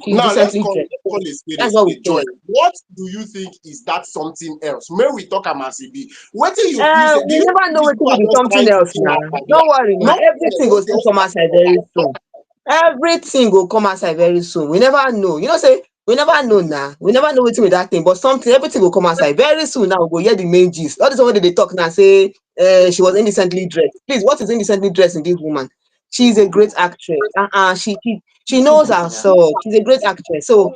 She is Now decently dressed. let's call a That's what we spade. Joy. think. What do you think is that something else? When we talk about CB, what do you feel say? Do We you never think know these what people will are be just something trying to else kill now. her career? Don't worry, man. No, Everything will still come outside very soon. Everything will come outside very soon. We never know. Say we never know now. We never know what's with that thing, but everything will come outside very soon. Now we'll hear the main gist. All this one they talk now say she was indecently dressed. Please, what is indecently dressed in this woman? She's a great actress. She knows herself. She's a great actress. So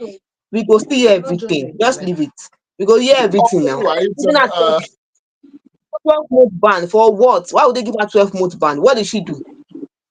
we go still hear everything. Just leave it. We go hear everything now. all right. Even at 12-month ban for what? Why would they give her 12-month ban? What did she do?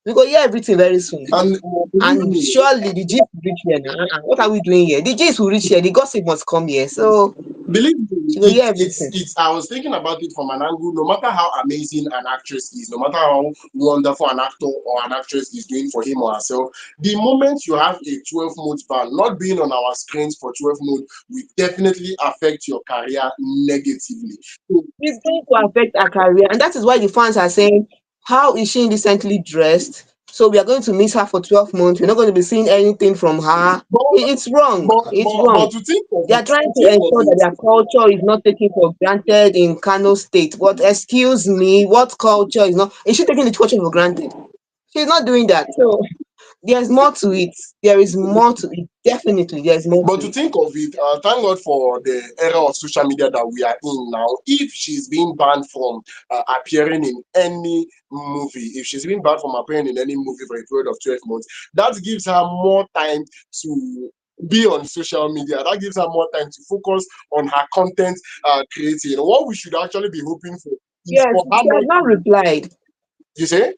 We go hear everything very soon. And believe And me, surely the gist will reach here now. What are we doing here? The gist will reach here. The gossip must come here. So believe me, she will hear everything. it's. I was thinking about it from an angle. No matter how amazing an actress is, no matter how wonderful an actor or an actress is doing for him or herself, the moment you have a 12-month ban, not being on our screens for 12 months, will definitely affect your career negatively. So, It's going to affect her career. And that is why the fans are saying, how is she indecently dressed? So we are going to miss her for 12 months. We're not going to be seeing anything from her. but It's wrong. It's wrong. to think of They are it, trying to to think of ensure that it. their culture is not taken for granted in Kano State. But excuse me, what culture is not? Is she taking the culture for granted? She's not doing that. So there's more to it. There is more to it. Definitely, there's more But to to it. think of it, thank God for the era of social media that we are in now. If she's being banned from appearing in any movie, if she's being banned from appearing in any movie for a period of 12 months, that gives her more time to be on social media. That gives her more time to focus on her content creating. What we should actually be hoping for is Yes, for her she has not not to, replied. you say?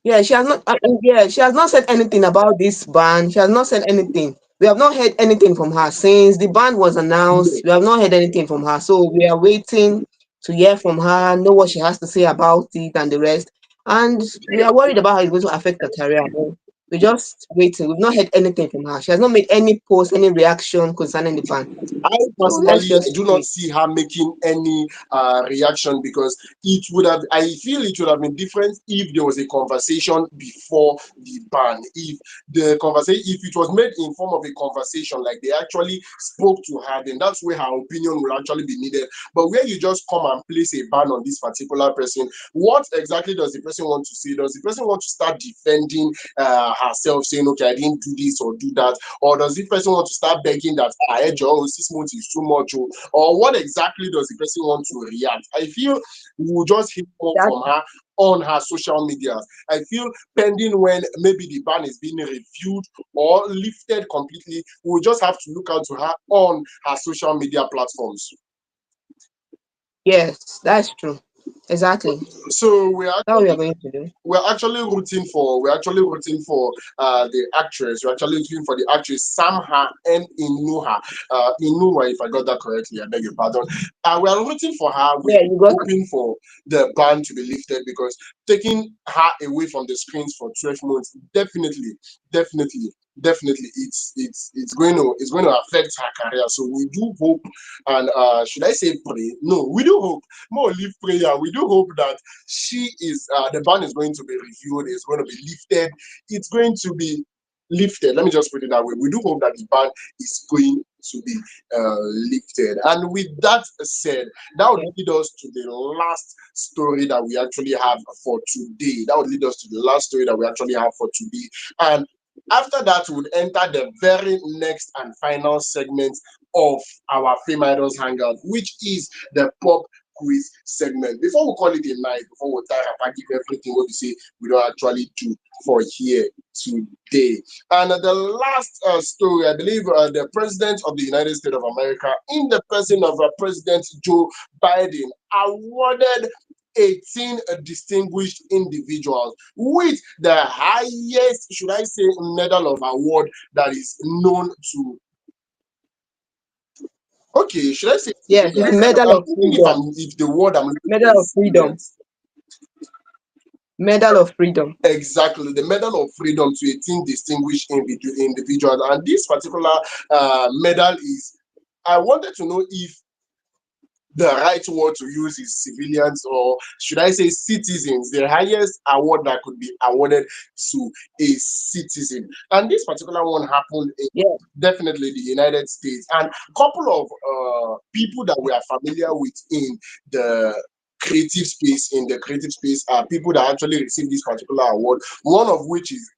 Yeah, she has not. Yeah, she has not said anything about this ban. She has not said anything. We have not heard anything from her since the ban was announced. We have not heard anything from her, so we are waiting to hear from her, know what she has to say about it and the rest. And we are worried about how it's going to affect her career. But we're just waiting. We've not heard anything from her. She has not made any post, any reaction concerning the ban. I So let's personally, I just do not wait. see her making any reaction because it would have. I feel it would have been different if there was a conversation before the ban. If if it was made in form of a conversation, like they actually spoke to her, then that's where her opinion will actually be needed. But where you just come and place a ban on this particular person, what exactly does the person want to say? Does the person want to start defending herself, saying, "Okay, I didn't do this or do that," or does the person want to start begging that I edge or 6 months is too much, or what exactly does the person want to react? I feel we will just hear more That from her on her social media. I feel pending when maybe the ban is being reviewed or lifted completely, we will just have to look out to her on her social media platforms. yes, that's true. Exactly. So That's what we are going to do. we're actually rooting for the actress. We're actually rooting for the actress Samha and Inuha, if I got that correctly. I beg your pardon. We are rooting for her. We Yeah, you are got hoping for the ban to be lifted because taking her away from the screens for 12 months, definitely, definitely, it's going to affect her career. So we do hope, and should I say pray? No, we do hope. More leave prayer. We do hope that she is the ban is going to be reviewed. It's going to be lifted. It's going to be lifted. Let me just put it that way. We do hope that the ban is going to be lifted. And with that said, that would lead us to the last story that we actually have for today. That would lead us to the last story that we actually have for today. And after that, we would enter the very next and final segment of our Fame Idols Hangout, which is the pop quiz segment. Before we call it a night, before we tie up and give everything what we say we don't actually do for here today. And the last story, I believe the President of the United States of America, in the person of President Joe Biden, awarded 18 distinguished individuals with the highest, should I say, medal of award that is known to. Okay, should I say? Yes, it's Medal I'm of thinking Freedom. if the word I'm looking for Medal of is Freedom. yes, Medal of Freedom. exactly, the Medal of Freedom to 18 distinguished individuals, and this particular medal is. I wanted to know if the right word to use is civilians, or should I say citizens, the highest award that could be awarded to a citizen. And this particular one happened in Yeah. definitely the United States. And a couple of people that we are familiar with in the creative space are people that actually received this particular award, one of which is,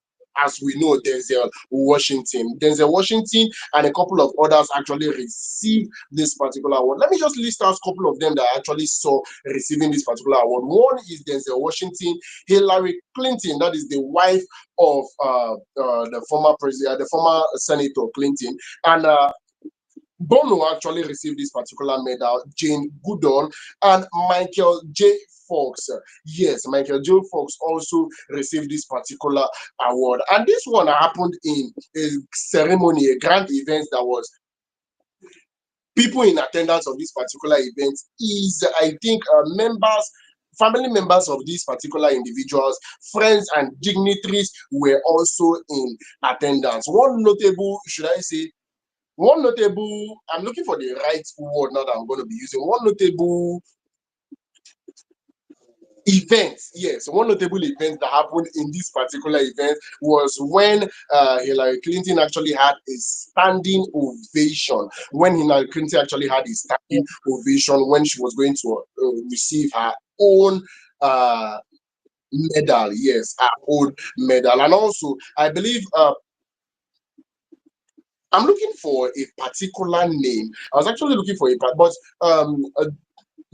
as we know, Denzel Washington and a couple of others actually received this particular award. Let me just list out a couple of them that I actually saw receiving this particular award. One is Denzel Washington, Hillary Clinton, that is the wife of the former president, the former Senator Clinton, and Bono actually received this particular medal, Jane Goodall, and Michael J. Fox. Yes, Michael J. Fox also received this particular award. And this one happened in a ceremony, a grand event that was people in attendance of this particular event is, I think, family members of these particular individuals, friends and dignitaries were also in attendance. I'm looking for the right word now that I'm going to be using. One notable event, yes, one notable event that happened in this particular event was when Hillary Clinton actually had a standing ovation. When Hillary Clinton actually had a standing ovation when she was going to receive her own medal, yes, her own medal. And also, I believe I'm looking for a particular name. I was actually looking for but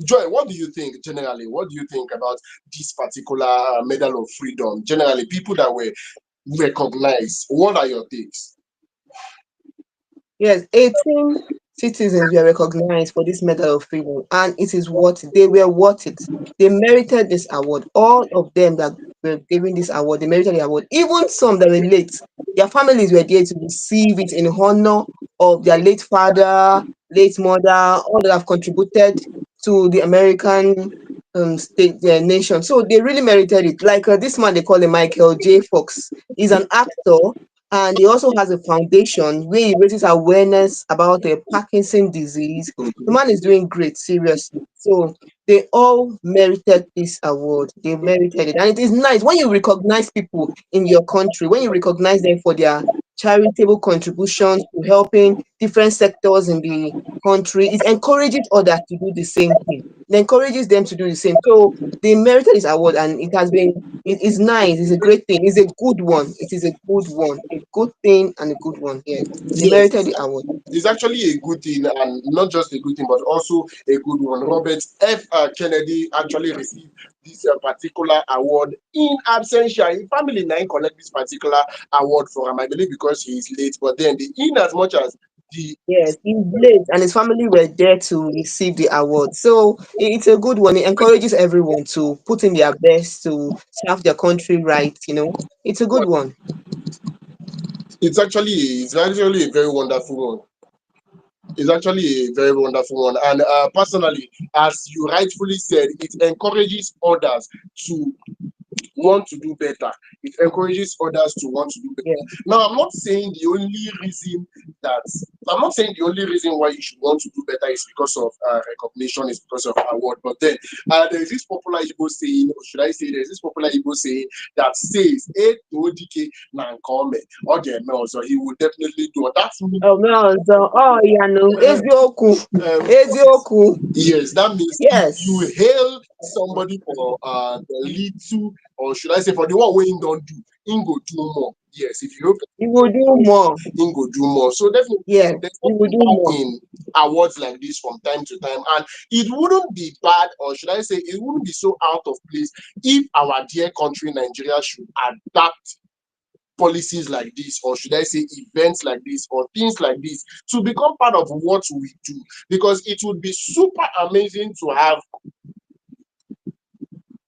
Joy, what do you think generally? What do you think about this particular Medal of Freedom? Generally, people that were recognized. What are your takes? Yes, 18 citizens were recognized for this Medal of Freedom, and it is worth it. They were worth it. They merited this award. All of them that were given this award, they merited the award. Even some that were late, their families were there to receive it in honor of their late father, late mother, all that have contributed to the American state nation. So they really merited it. Like this man, they call him Michael J. Fox. He's an actor, and he also has a foundation where he raises awareness about the Parkinson disease. The man is doing great, seriously. So they all merited this award. They merited it. And it is nice when you recognize people in your country, when you recognize them for their charitable contributions to helping different sectors in the country. It encourages others to do the same thing. It encourages them to do the same. So they merited this award, and it is nice. It's a great thing. It's a good one. It is a good one. A good thing and a good one. Yes. They Yes, merited the award. it's actually a good thing, and not just a good thing, but also a good one. Robert F. Kennedy actually received this particular award in absentia. In family nine collect this particular award for him, I believe, because he is late. But then the in as much as the Yes, he's late, and his family were there to receive the award. So it's a good one. It encourages everyone to put in their best to serve their country right. It's a good one. it's actually a very wonderful one. It's actually a very wonderful one. And personally, as you rightfully said, it encourages others to want to do better. It encourages others to want to do better. Yeah. Now, that I'm not saying the only reason why you should want to do better is because of recognition, is because of award. But then there is this popular Igbo saying, or should I say, there's this popular Igbo saying that says, "E to odike na nke ome, ọ ga-eme ọzọ." He will definitely do it. That means, Oh no, so yeah, no, Ezioku. um, Ezioku. yes, that means if Yes. you hail somebody for the little, or should I say, for the one way he don't do, he go do more. Yes, if you hope You will do more. he go do more. So definitely, Yes, there's you will do nothing more. bad in awards like this from time to time, and it wouldn't be bad, or should I say, it wouldn't be so out of place if our dear country Nigeria should adapt policies like this, or should I say events like this, or things like this, to become part of what we do, because it would be super amazing to have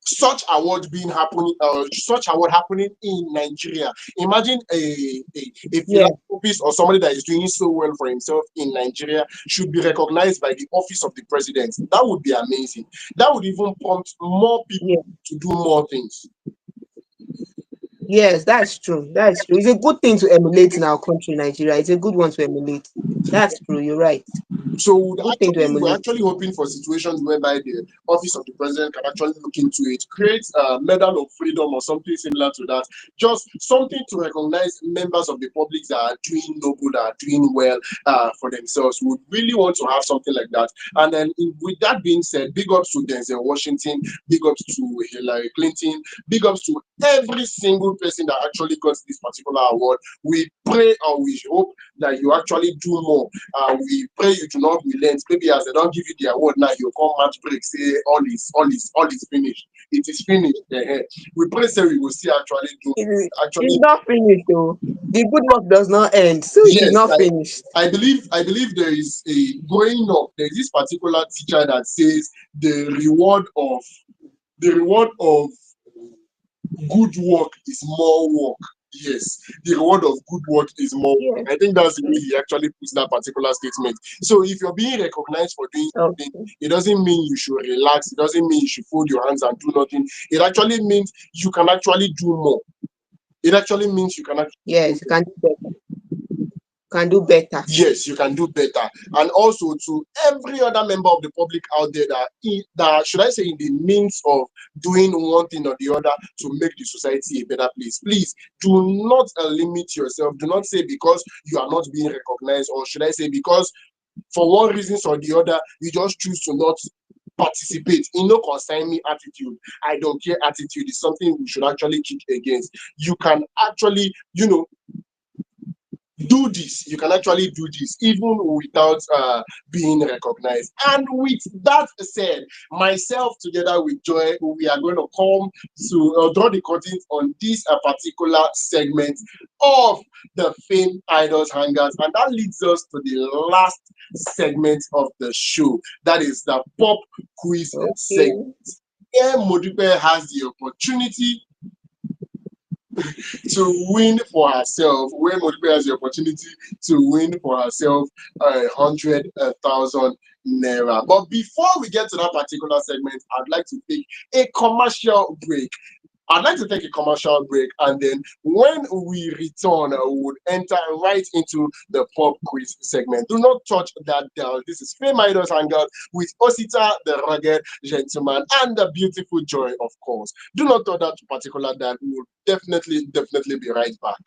such award being happening, such award happening in Nigeria. Imagine a Yeah. philanthropist or somebody that is doing so well for himself in Nigeria should be recognized by the office of the president. That would be amazing. That would even prompt more people Yeah. to do more things. Yes, that's true. That's true. It's a good thing to emulate in our country, Nigeria. It's a good one to emulate. That's true. You're right. So Good thing to we're emulate. actually hoping for situations whereby the office of the president can actually look into it, create a medal of freedom or something similar to that. Just something to recognize members of the public that are doing noble, that are doing well for themselves. We really want to have something like that. And then with that being said, big ups to Denzel Washington, big ups to Hillary Clinton, big ups to every single person that actually got this particular award. We pray or we hope that you actually do more. We pray you do not relent. Maybe as they don't give you the award now, you come match break, say all is finished. It is finished. We pray say we will see actually do It's not finished though. The good work does not end, so it is yes. not finished. I believe there is a growing up. There is this particular teacher that says the reward of good work is more work. Yes, the reward of good work is more work. Yes. I think that's the way he actually puts that particular statement. So if you're being recognized for doing something, Okay. it doesn't mean you should relax. It doesn't mean you should fold your hands and do nothing. It actually means you can actually do more. It actually means you can actually Yes, you can do better. Can do better. yes, you can do better. And also to every other member of the public out there that should I say in the means of doing one thing or the other to make the society a better place. Please do not limit yourself. Do not say because you are not being recognized, or should I say because for one reason or the other, you just choose to not participate. In no concern me attitude. I don't care attitude is something we should actually kick against. You can actually, do this. You can actually do this even without being recognized. And with that said, myself together with Joy, we are going to come to draw the curtains on this particular segment of the Fame Idols Hangout, and that leads us to the last segment of the show. That is the pop quiz segment. Here, Modipe has the opportunity to win for herself, where Modipe has the opportunity to win for herself 100,000 naira. But before we get to that particular segment, I'd like to take a commercial break. And then when we return, we would enter right into the pop quiz segment. Do not touch that dial. This is FameIdols Hangout with Osita, the rugged gentleman, and the beautiful Joy, of course. Do not touch that particular dial. We will definitely be right back.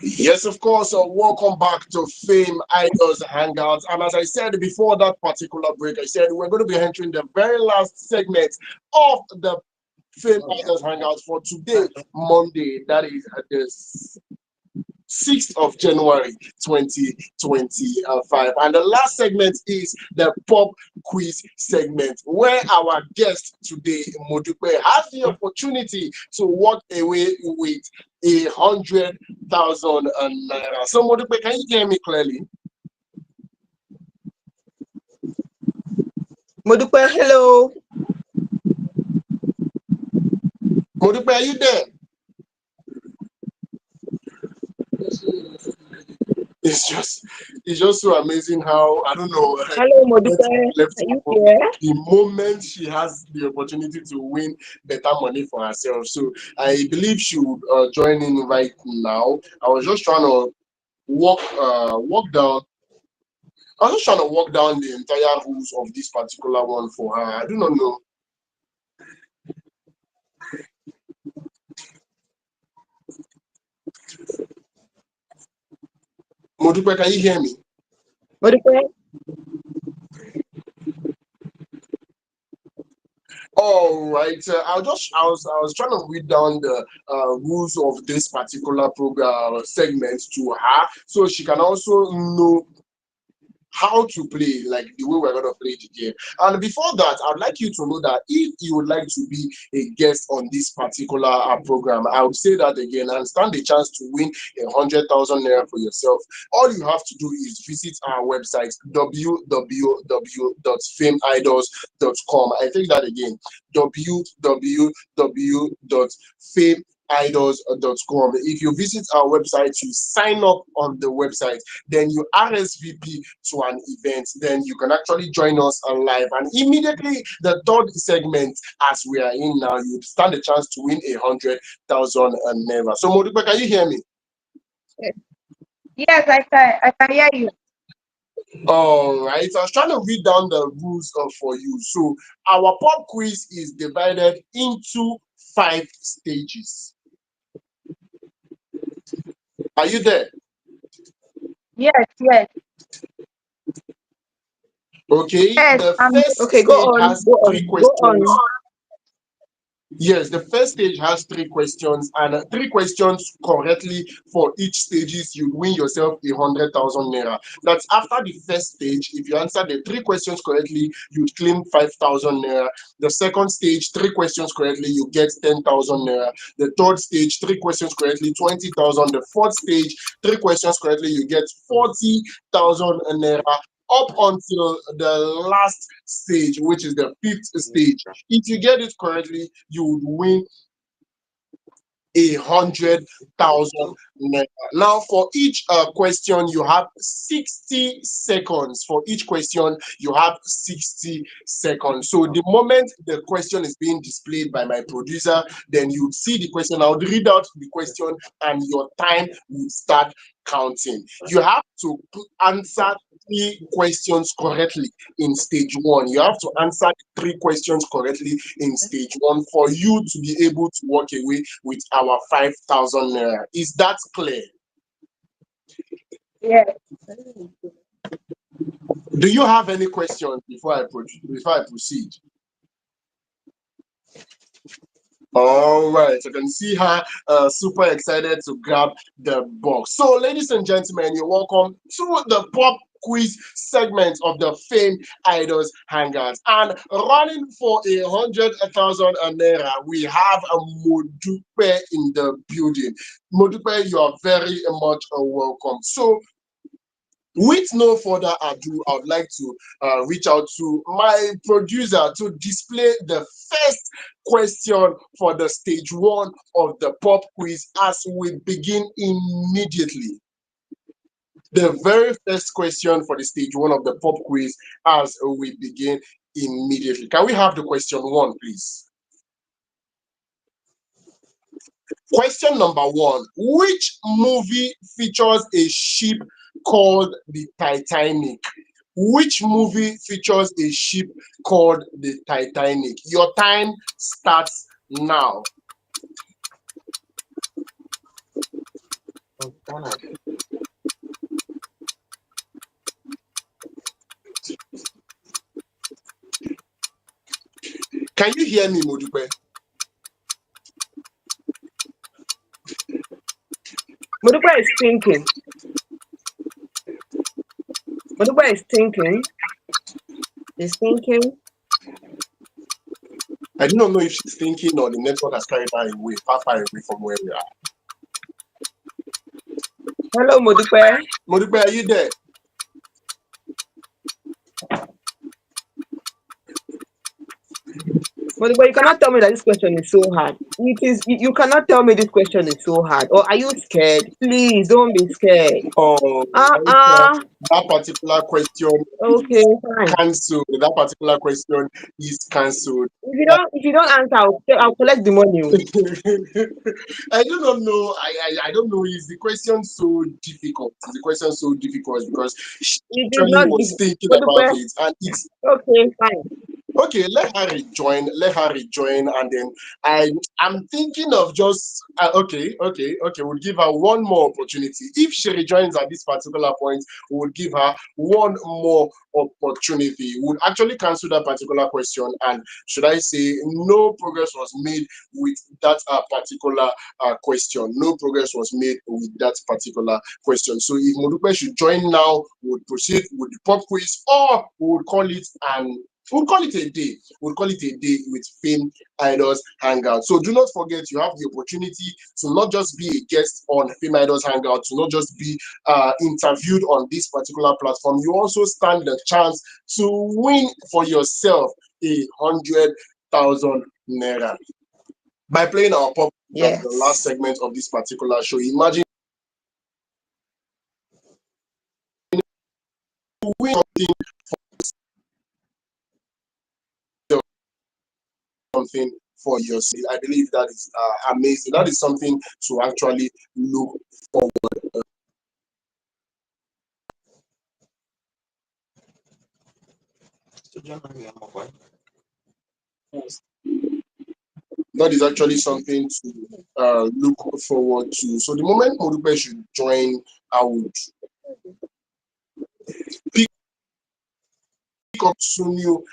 Yes, of course. Welcome back to Fame Idols Hangouts. And as I said before that particular break, I said we're going to be entering the very last segment of the Fame Idols Hangouts for today, Monday. That is the 6th of January 2025. And the last segment is the pop quiz segment, where our guest today, Modupe, has the opportunity to walk away with 100,000 naira. So, Modupe, can you hear me clearly? Modupe, hello. Modupe, are you there? It's just so amazing how I don't know. Hello, Modupe. Left Are you here? the moment she has the opportunity to win better money for herself. So I believe she would join in right now. I was just trying to walk down. I was just trying to walk down the entire rules of this particular one for her. I do not know. Modupe, can you hear me? Modupe? All right. I was trying to read down the rules of this particular program segment to her, so she can also know how to play, like the way we're going to play the game. And before that, I'd like you to know that if you would like to be a guest on this particular program, I would say that again and stand a chance to win 100,000 naira for yourself. All you have to do is visit our website www.fameidols.com. I think that again, www.fameidols.com. If you visit our website, you sign up on the website, then you RSVP to an event, then you can actually join us on live. And immediately the third segment, as we are in now, you stand a chance to win 100,000 naira. So Modipe, can you hear me? Yes, I can. I can hear you. All right. I was trying to read down the rules for you. So our pop quiz is divided into 5 stages. Are you there? Yes, yes. Okay, Yes, the I'm first Okay, go stage on, has go three on, go questions. on. Yes, the first stage has three questions, and three questions correctly for each stages, you win yourself 100,000 naira. That's after the first stage. If you answer the three questions correctly, you'd claim 5,000 naira. The second stage, three questions correctly, you get 10,000 naira. The third stage, three questions correctly, 20,000. The fourth stage, three questions correctly, you get 40,000 naira. Up until the last stage, which is the fifth stage. If you get it correctly, you would win 100,000 naira. Now, for each question, you have 60 seconds. For each question, you have 60 seconds. So, the moment the question is being displayed by my producer, then you would see the question. I would read out the question, and your time will start counting. You have to answer three questions correctly in stage one. You have to answer three questions correctly in stage one for you to be able to walk away with our 5,000 naira. Is that clear? yes. Do you have any questions before I proceed? All right, I can see her super excited to grab the box. So, ladies and gentlemen, you're welcome to the pop quiz segment of the Fame Idols Hangout. And running for 100,000 naira, we have a Modupe in the building. Modupe, you are very much welcome. So, with no further ado, I would like to reach out to my producer to display the first question for the stage one of the pop quiz as we begin immediately. The very first question for the stage one of the pop quiz as we begin immediately. Can we have the question one, please? Question number one. Which movie features a ship called the Titanic? Which movie features a ship called the Titanic? Your time starts now. Can you hear me, Modupe? Modupe is thinking. Modupe is thinking. He's thinking. I do not know if she's thinking or the network has carried her away, far away from where we are. Hello, Modupe. Modupe, are you there? But you cannot tell me that this question is so hard. It is. You cannot tell me this question is so hard. Or are you scared? Please don't be scared. That particular question Okay, is fine. cancelled. That particular question is cancelled. If you don't answer, I'll collect the money. I do not know. I don't know. Is the question so difficult? Is the question so difficult because she It is actually not was difficult. thinking about it, and it's Okay, fine. okay. Let her rejoin. Let her rejoin, and then I'm thinking of just okay. We'll give her one more opportunity. If she rejoins at this particular point, we'll give her one more opportunity. We'll actually cancel that particular question, and should I say no progress was made with that particular question. No progress was made with that particular question. So if Modupe should join now, we'll proceed with the pop quiz, or we'll call it a day. We'll call it a day with Fame Idols Hangout. So do not forget, you have the opportunity to not just be a guest on Fame Idols Hangout, to not just be interviewed on this particular platform. You also stand the chance to win for yourself 100,000 naira by playing our pop quiz at the last Yes. segment of this particular show. Imagine you win something for yourself. I believe that is amazing. That is something to actually look forward. That is actually something to look forward to. So the moment Modupe should join, I would pick up soon you.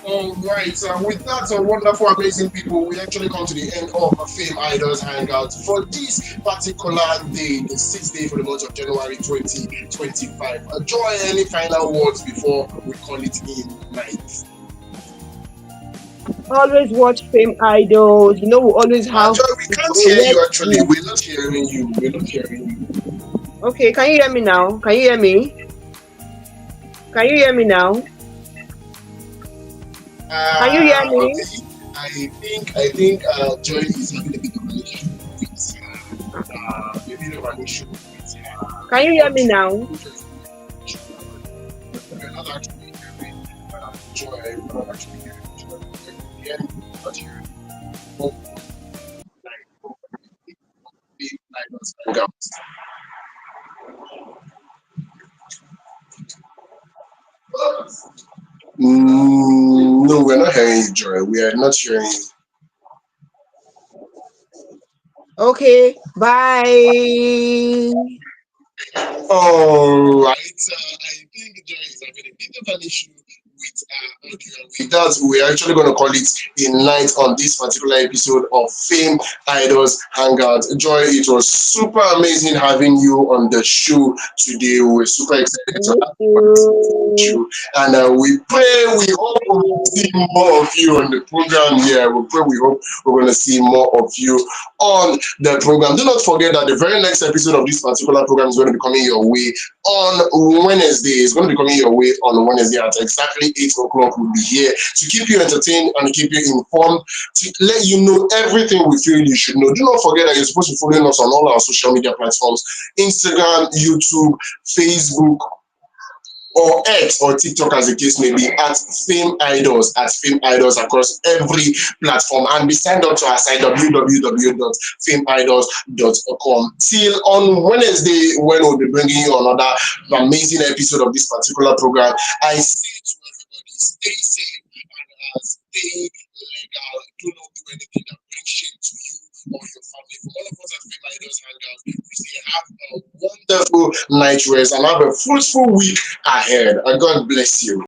All right, with that, wonderful, amazing people, we actually come to the end of Fame Idols Hangout for this particular day, the 6th day for the month of January 2025. Joy, any final words before we call it in night? Always watch Fame Idols. You know, we always have. Joy, we can't hear you actually. We're not hearing you. We're not hearing you. Okay, can you hear me now? Can you hear me? Can you hear me now? Can you hear me? Okay. I think Joy is having a bit of an issue with a bit of an issue with Can you hear me now? We're not actually hearing Joy. We're not actually hearing Joy. We're hearing but hearing big Idols Hangout. No, we're not hearing you, Joy. We are not hearing you. Okay, bye. All right. I think Joy is having a bit of an issue with audio. With that, we're actually going to call it a night on this particular episode of Fame Idols Hangout. Joy, it was super amazing having you on the show today. We're super excited to have you on the show. And we pray, we hope we'll see more of you on the program here. We pray, we hope we're going to see more of you on the program. Do not forget that the very next episode of this particular program is going to be coming your way on Wednesday. It's going to be coming your way on Wednesday at exactly 8 o'clock. We'll be here to keep you entertained and keep you informed, to let you know everything we feel you should know. Do not forget that you're supposed to follow us on all our social media platforms: Instagram, YouTube, Facebook, or X or TikTok, as the case may be, at Fame Idols, across every platform. And be signed up to our site, www.fameidols.com. Till on Wednesday, when we'll be bringing you another amazing episode of this particular program, I say to everybody, stay safe and stay legal. Do wonderful night rest and have a fruitful week ahead. God bless you.